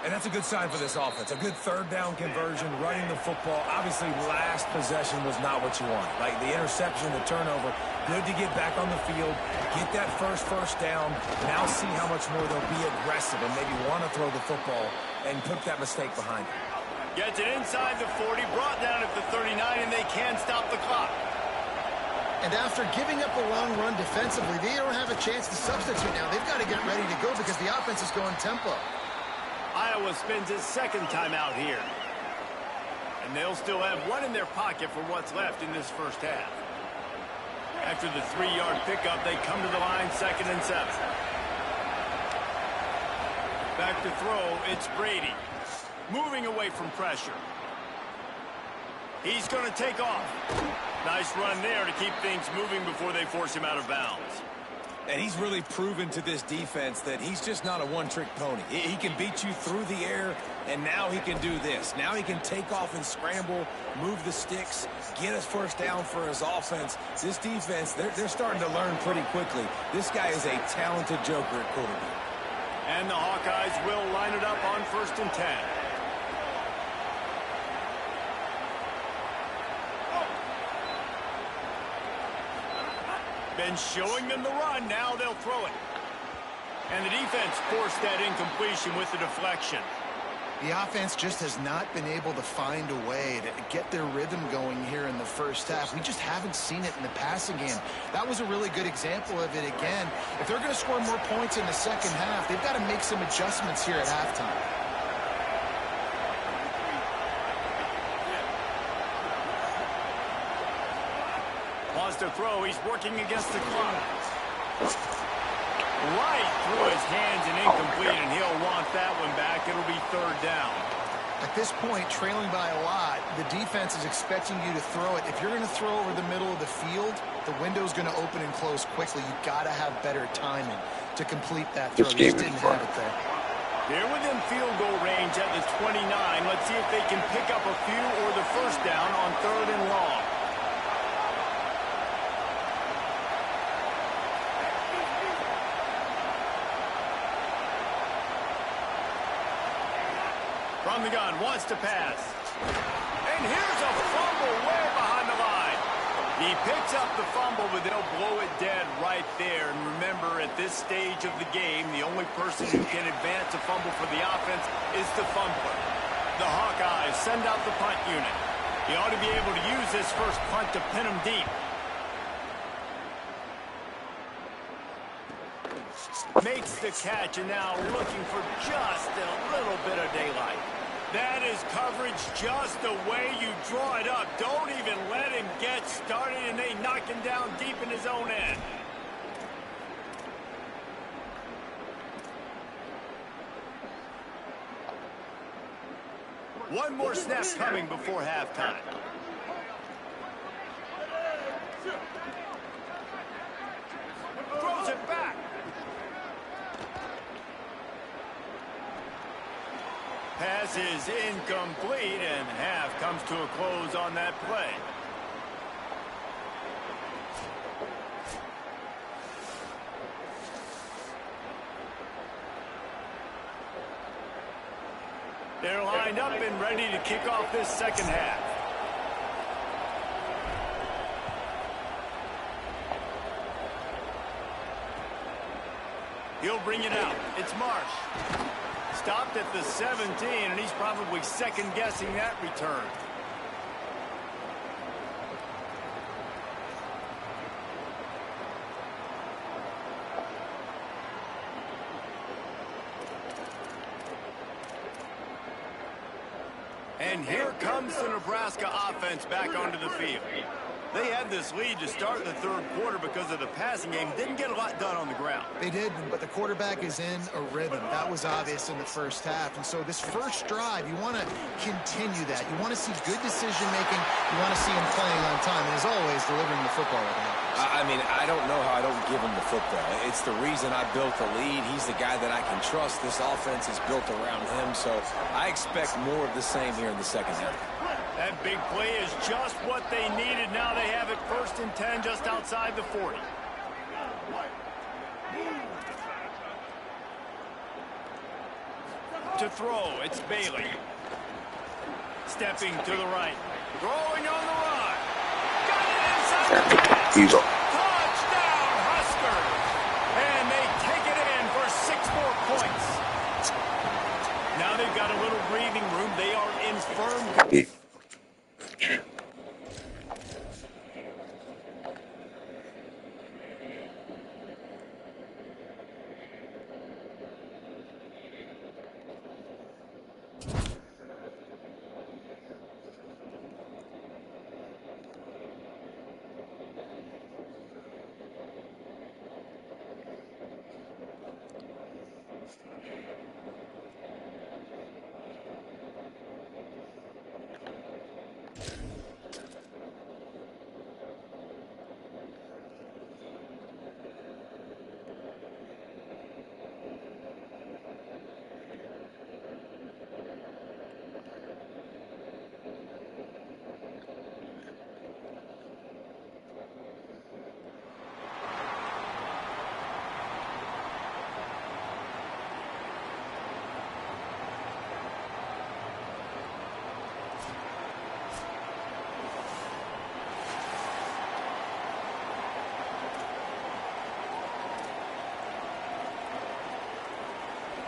And that's a good sign for this offense. A good third down conversion, running the football. Obviously, last possession was not what you want. Like the interception, the turnover. Good to get back on the field, get that first down. Now see how much more they'll be aggressive and maybe want to throw the football and put that mistake behind them. Gets it inside the 40, brought down at the 39, and they can't stop the clock. And after giving up a long run defensively, they don't have a chance to substitute now. They've got to get ready to go because the offense is going tempo. Iowa spends his second time out here. And they'll still have one in their pocket for what's left in this first half. After the 3-yard pickup, they come to the line, 2nd and 7. Back to throw, it's Brady. Moving away from pressure. He's going to take off. Nice run there to keep things moving before they force him out of bounds. And he's really proven to this defense that he's just not a one-trick pony. He can beat you through the air, and now he can do this. Now he can take off and scramble, move the sticks, get us first down for his offense. This defense, they're starting to learn pretty quickly. This guy is a talented joker at quarterback. And the Hawkeyes will line it up on 1st and 10. Been showing them the run. Now they'll throw it. And the defense forced that incompletion with the deflection. The offense just has not been able to find a way to get their rhythm going here in the first half. We just haven't seen it in the passing game. That was a really good example of it again. If they're going to score more points in the second half, they've got to make some adjustments here at halftime. Wants to throw. He's working against the clock. Right through his hands and incomplete, and he'll want that one back. It'll be 3rd down. At this point, trailing by a lot, the defense is expecting you to throw it. If you're going to throw over the middle of the field, the window's going to open and close quickly. You've got to have better timing to complete that throw. You just didn't have it there. They're within field goal range at the 29. Let's see if they can pick up a few or the first down on 3rd and long. From the gun, wants to pass. And here's a fumble way behind the line. He picks up the fumble, but they'll blow it dead right there. And remember, at this stage of the game, the only person who can advance a fumble for the offense is the fumbler. The Hawkeyes send out the punt unit. He ought to be able to use this first punt to pin him deep. Makes the catch, and now looking for just a little bit of daylight. That is coverage just the way you draw it up. Don't even let him get started, and they knock him down deep in his own end. One more snap coming before halftime. Throws it back. Pass is incomplete, and half comes to a close on that play. They're lined up and ready to kick off this second half. He'll bring it out. It's Marsh. Stopped at the 17, and he's probably second-guessing that return. And here comes the Nebraska offense back onto the field. They had this lead to start the third quarter because of the passing game. Didn't get a lot done on the ground. They did, but the quarterback is in a rhythm. That was obvious in the first half. And so this first drive, you want to continue that. You want to see good decision-making. You want to see him playing on time. And as always, delivering the football. I mean, I don't know how I don't give him the football. It's the reason I built the lead. He's the guy that I can trust. This offense is built around him, so I expect more of the same here in the second half. That big play is just what they needed. Now they have it 1st and 10 just outside the 40. To throw, it's Bailey. Stepping to the right. Throwing on the run. Got it inside the 10. He's up. Touchdown, Huskers. And they take it in for 6 more points. Now they've got a little breathing room. They are in firm.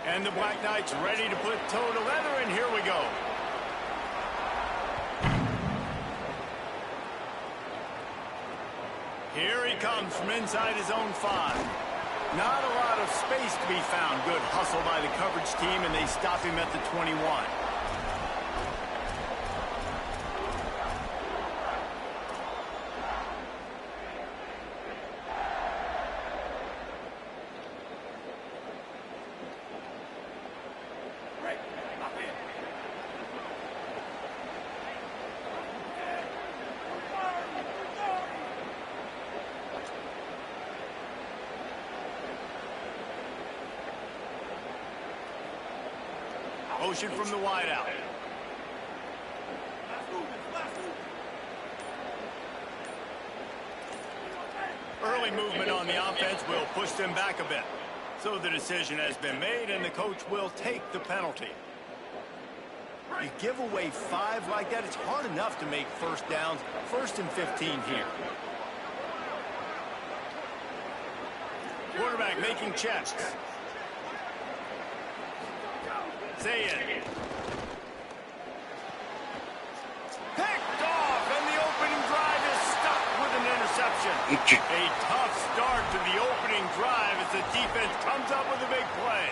And the Black Knights ready to put toe to leather, and here we go. Here he comes from inside his own 5. Not a lot of space to be found. Good hustle by the coverage team, and they stop him at the 21. Motion from the wideout. Early movement on the offense will push them back a bit. So the decision has been made, and the coach will take the penalty. You give away 5 like that, it's hard enough to make first downs. 1st and 15 here. Quarterback making checks. Say it. Picked off, and the opening drive is stuck with an interception. A tough start to the opening drive as the defense comes up with a big play.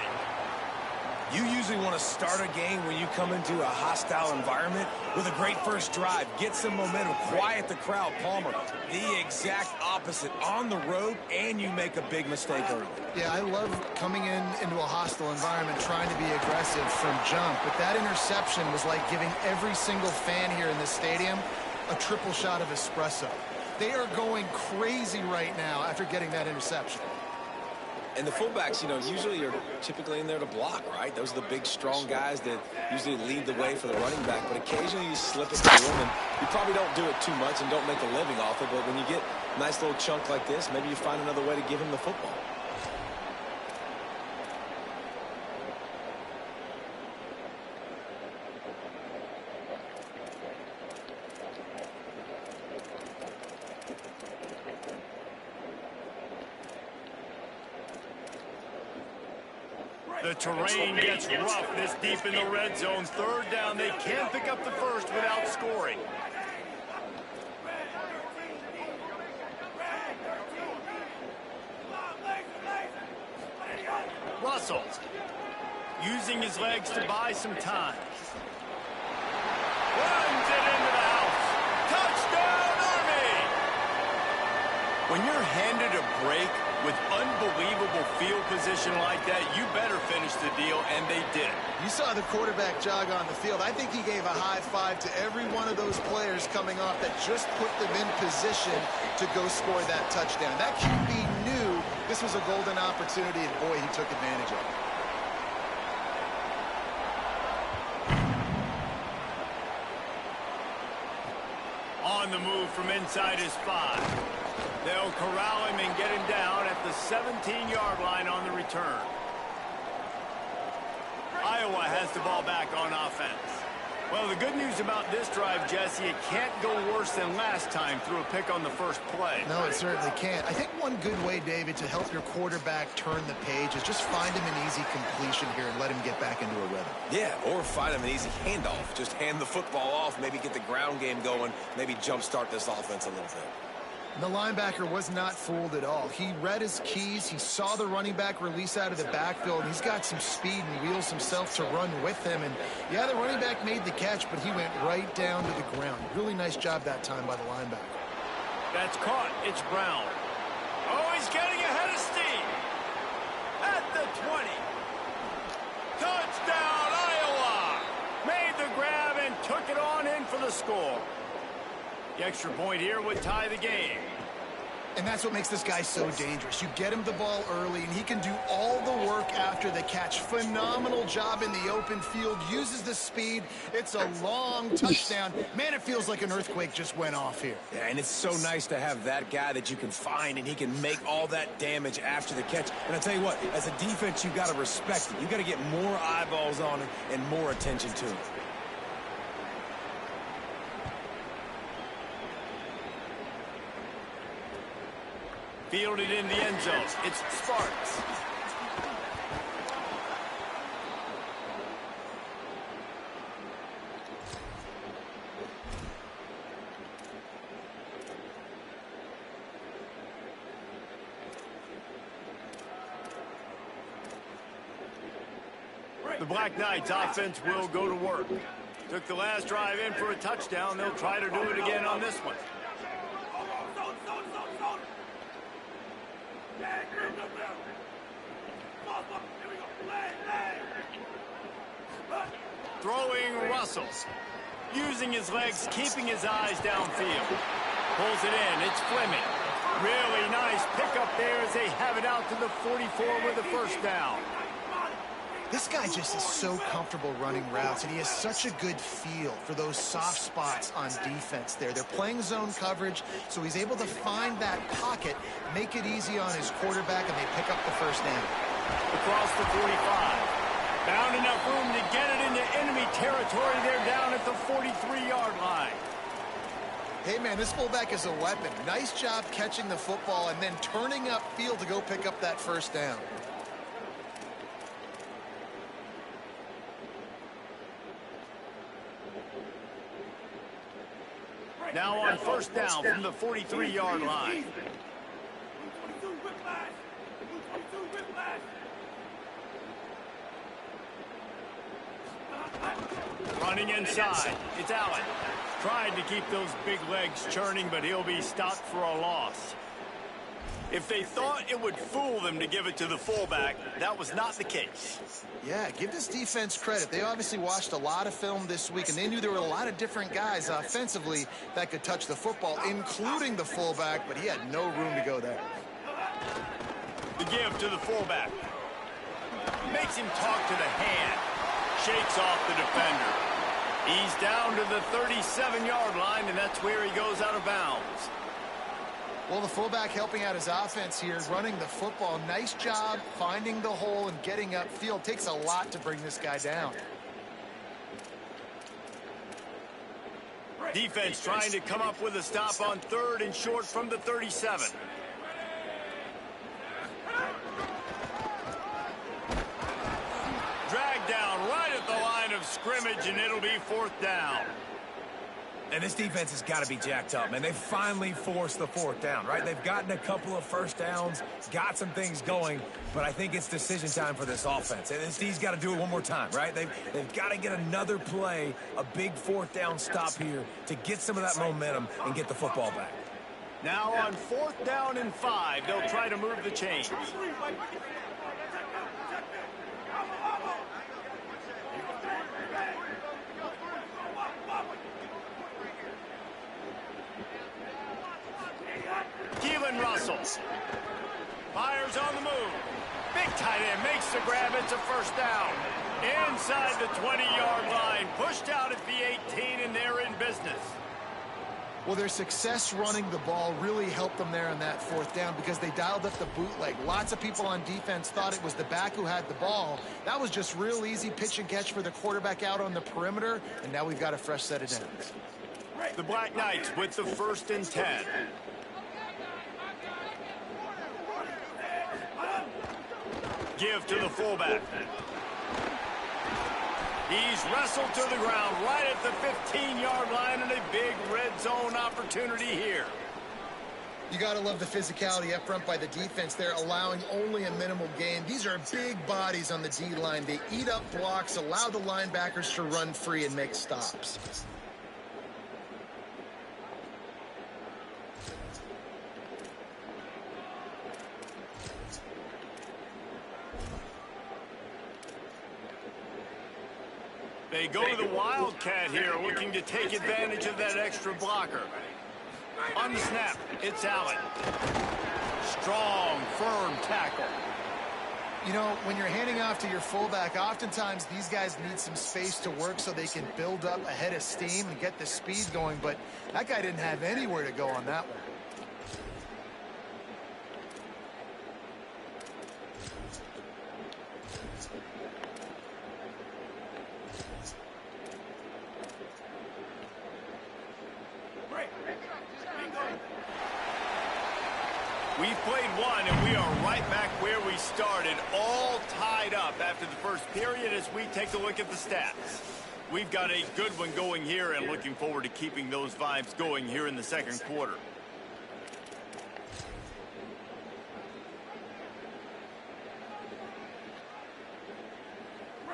You usually want to start a game when you come into a hostile environment with a great first drive. Get some momentum, quiet the crowd. Palmer, the exact opposite. On the road, and you make a big mistake early. Yeah, I love coming into a hostile environment, trying to be aggressive from jump. But that interception was like giving every single fan here in the stadium a triple shot of espresso. They are going crazy right now after getting that interception. And the fullbacks, you know, usually are typically in there to block, right? Those are the big, strong guys that usually lead the way for the running back. But occasionally you slip it to them, and you probably don't do it too much and don't make a living off it. But when you get a nice little chunk like this, maybe you find another way to give him the football. The terrain gets rough this deep in the red zone. 3rd down, they can't pick up the first without scoring. Russell using his legs to buy some time. Runs it into the house. Touchdown, Army! When you're handed a break with unbelievable field position like that, you better finish the deal, and they did. You saw the quarterback jog on the field. I think he gave a high five to every one of those players coming off that just put them in position to go score that touchdown. That QB knew this was a golden opportunity, and boy, he took advantage of it. On the move from inside his 5. They'll corral him and get him down at the 17-yard line on the return. Iowa has the ball back on offense. Well, the good news about this drive, Jesse, it can't go worse than last time through a pick on the first play. No, it certainly can't. I think one good way, David, to help your quarterback turn the page is just find him an easy completion here and let him get back into a rhythm. Yeah, or find him an easy handoff. Just hand the football off, maybe get the ground game going, maybe jumpstart this offense a little bit. The linebacker was not fooled at all. He read his keys. He saw the running back release out of the backfield. He's got some speed and wheels himself to run with him. And, yeah, the running back made the catch, but he went right down to the ground. Really nice job that time by the linebacker. That's caught. It's Brown. Oh, he's getting ahead of steam. At the 20. Touchdown, Iowa. Made the grab and took it on in for the score. The extra point here would tie the game. And that's what makes this guy so dangerous. You get him the ball early, and he can do all the work after the catch. Phenomenal job in the open field. Uses the speed. It's a long touchdown. Man, it feels like an earthquake just went off here. Yeah, and it's so nice to have that guy that you can find, and he can make all that damage after the catch. And I'll tell you what, as a defense, you got to respect it. You got to get more eyeballs on it and more attention to it. Fielded in the end zone. It's Sparks. The Black Knights offense will go to work. Took the last drive in for a touchdown. They'll try to do it again on this one. Throwing Russell. Using his legs, keeping his eyes downfield. Pulls it in. It's Fleming. Really nice pickup there as they have it out to the 44 with a first down. This guy just is so comfortable running routes, and he has such a good feel for those soft spots on defense there. They're playing zone coverage, so he's able to find that pocket, make it easy on his quarterback, and they pick up the first down. Across the 45. Found enough room to get it into enemy territory. They're down at the 43-yard line. Hey, man, this fullback is a weapon. Nice job catching the football and then turning upfield to go pick up that first down. Now on first down from the 43-yard line. Running inside. It's Allen. Trying to keep those big legs churning, but he'll be stopped for a loss. If they thought it would fool them to give it to the fullback, that was not the case. Yeah, give this defense credit. They obviously watched a lot of film this week, and they knew there were a lot of different guys offensively that could touch the football, including the fullback, but he had no room to go there. The give to the fullback. Makes him talk to the hand. Shakes off the defender. He's down to the 37-yard line, and that's where he goes out of bounds. Well, the fullback helping out his offense here, running the football. Nice job finding the hole and getting upfield. Takes a lot to bring this guy down. Defense trying to come up with a stop on third and short from the 37. Dragged down right at the line of scrimmage, and it'll be fourth down. And this defense has got to be jacked up, man. They finally forced the fourth down, right? They've gotten a couple of first downs, got some things going, but I think it's decision time for this offense. And this D's got to do it one more time, right? They've got to get another play, a big fourth down stop here to get some of that momentum and get the football back. Now on 4th down and 5, they'll try to move the chains. Russell fires on the move. Big tight end makes the grab. It's a first down. Inside the 20-yard line. Pushed out at the 18, and they're in business. Well, their success running the ball really helped them there on that 4th down because they dialed up the bootleg. Lots of people on defense thought it was the back who had the ball. That was just real easy pitch and catch for the quarterback out on the perimeter, and now we've got a fresh set of downs. The Black Knights with the 1st and 10. Give to the fullback. He's wrestled to the ground right at the 15-yard line, and a big red zone opportunity here. You got to love the physicality up front by the defense there, allowing only a minimal gain. These are big bodies on the D-line. They eat up blocks, allow the linebackers to run free and make stops. They go to the Wildcat here, looking to take advantage of that extra blocker. On the snap, it's Allen. Strong, firm tackle. You know, when you're handing off to your fullback, oftentimes these guys need some space to work so they can build up a head of steam and get the speed going, but that guy didn't have anywhere to go on that one. We've played one, and we are right back where we started, all tied up after the first period as we take a look at the stats. We've got a good one going here and looking forward to keeping those vibes going here in the second quarter.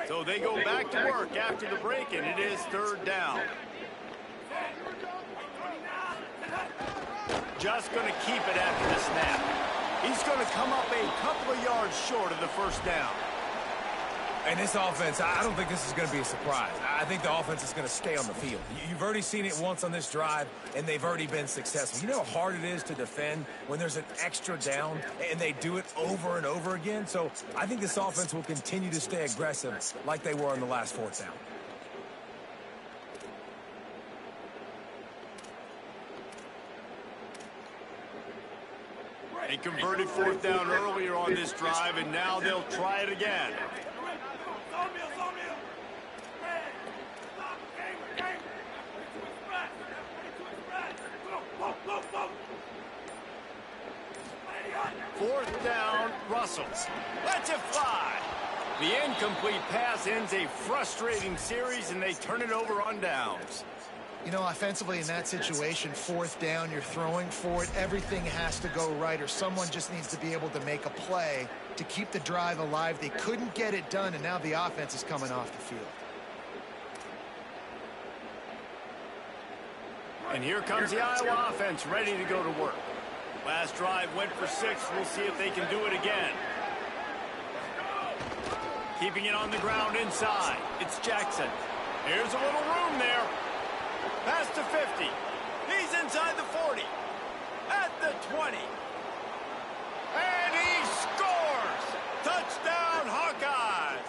So they go back to work after the break, and it is 3rd down. Just going to keep it after the snap. He's going to come up a couple of yards short of the first down. And this offense, I don't think this is going to be a surprise. I think the offense is going to stay on the field. You've already seen it once on this drive, and they've already been successful. You know how hard it is to defend when there's an extra down, and they do it over and over again? So I think this offense will continue to stay aggressive like they were on the last 4th down. They converted 4th down earlier on this drive, and now they'll try it again. Fourth down, Russell. Lets it fly. The incomplete pass ends a frustrating series, and they turn it over on downs. You know, offensively in that situation, 4th down, you're throwing for it. Everything has to go right, or someone just needs to be able to make a play to keep the drive alive. They couldn't get it done, and now the offense is coming off the field. And here comes the Iowa offense ready to go to work. Last drive went for 6. We'll see if they can do it again. Keeping it on the ground inside. It's Jackson. Here's a little room there. Pass to 50. He's inside the 40. At the 20. And he scores! Touchdown, Hawkeyes!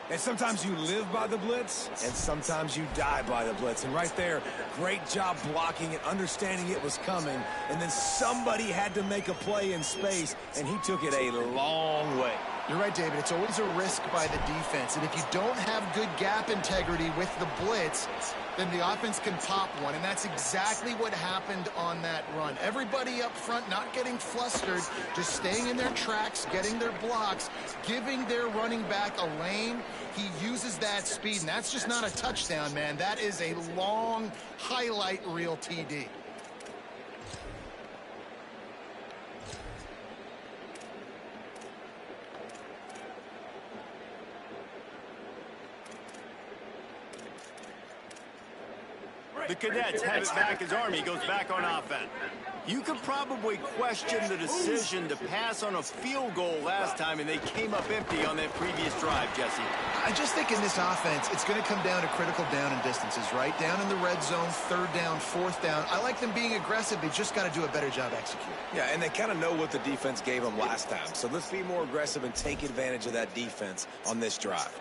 And sometimes you live by the blitz, and sometimes you die by the blitz. And right there, great job blocking it, understanding it was coming. And then somebody had to make a play in space, and he took it a long way. You're right, David. It's always a risk by the defense. And if you don't have good gap integrity with the blitz, then the offense can pop one. And that's exactly what happened on that run. Everybody up front not getting flustered, just staying in their tracks, getting their blocks, giving their running back a lane. He uses that speed, and that's just not a touchdown, man. That is a long highlight reel TD. The Cadets have it back as Army goes back on offense. You could probably question the decision to pass on a field goal last time, and they came up empty on that previous drive, Jesse. I just think in this offense, it's going to come down to critical down and distances, right? Down in the red zone, third down, fourth down. I like them being aggressive. They just got to do a better job executing. Yeah, and they kind of know what the defense gave them last time. So let's be more aggressive and take advantage of that defense on this drive.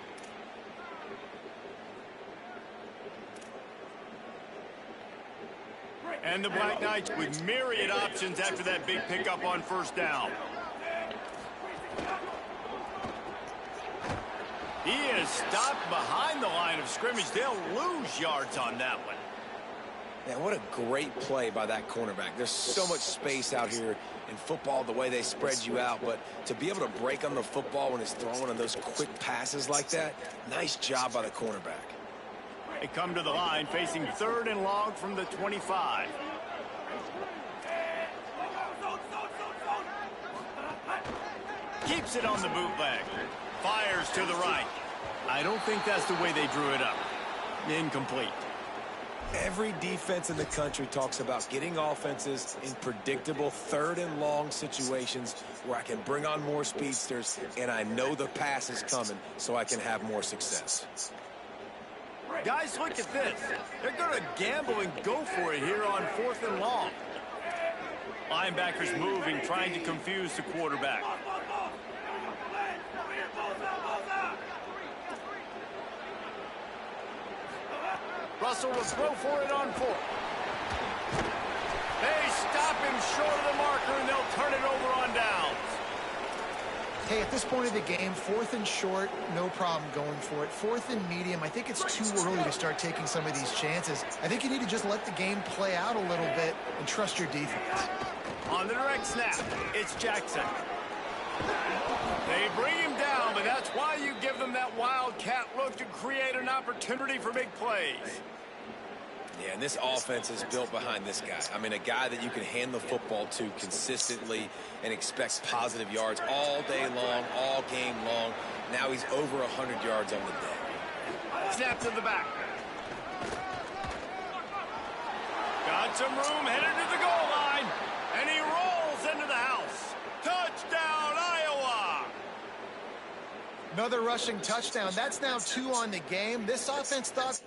And the Black Knights with myriad options after that big pickup on first down. He is stopped behind the line of scrimmage. They'll lose yards on that one. Man, what a great play by that cornerback. There's so much space out here in football, the way they spread you out. But to be able to break on the football when it's thrown on those quick passes like that, nice job by the cornerback. They come to the line facing third and long from the 25. Keeps it on the bootleg. Fires to the right. I don't think that's the way they drew it up. Incomplete. Every defense in the country talks about getting offenses in predictable third and long situations where I can bring on more speedsters and I know the pass is coming so I can have more success. Guys, look at this. They're going to gamble and go for it here on fourth and long. Linebackers moving, trying to confuse the quarterback. Russell will throw for it on fourth. They stop him short of the marker, and they'll turn it over on downs. Hey, at this point of the game, fourth and short, no problem going for it. Fourth and medium, I think it's too early to start taking some of these chances. I think you need to just let the game play out a little bit and trust your defense. On the direct snap, it's Jackson. They bring him down, but that's why you give them that wildcat look to create an opportunity for big plays. Yeah, and this offense is built behind this guy. I mean, a guy that you can hand the football to consistently and expect positive yards all day long, all game long. Now he's over 100 yards on the day. Snap to the back. Got some room, headed to the goal line, and he rolls into the house. Touchdown, Iowa! Another rushing touchdown. That's now 2 on the game. This offense thought...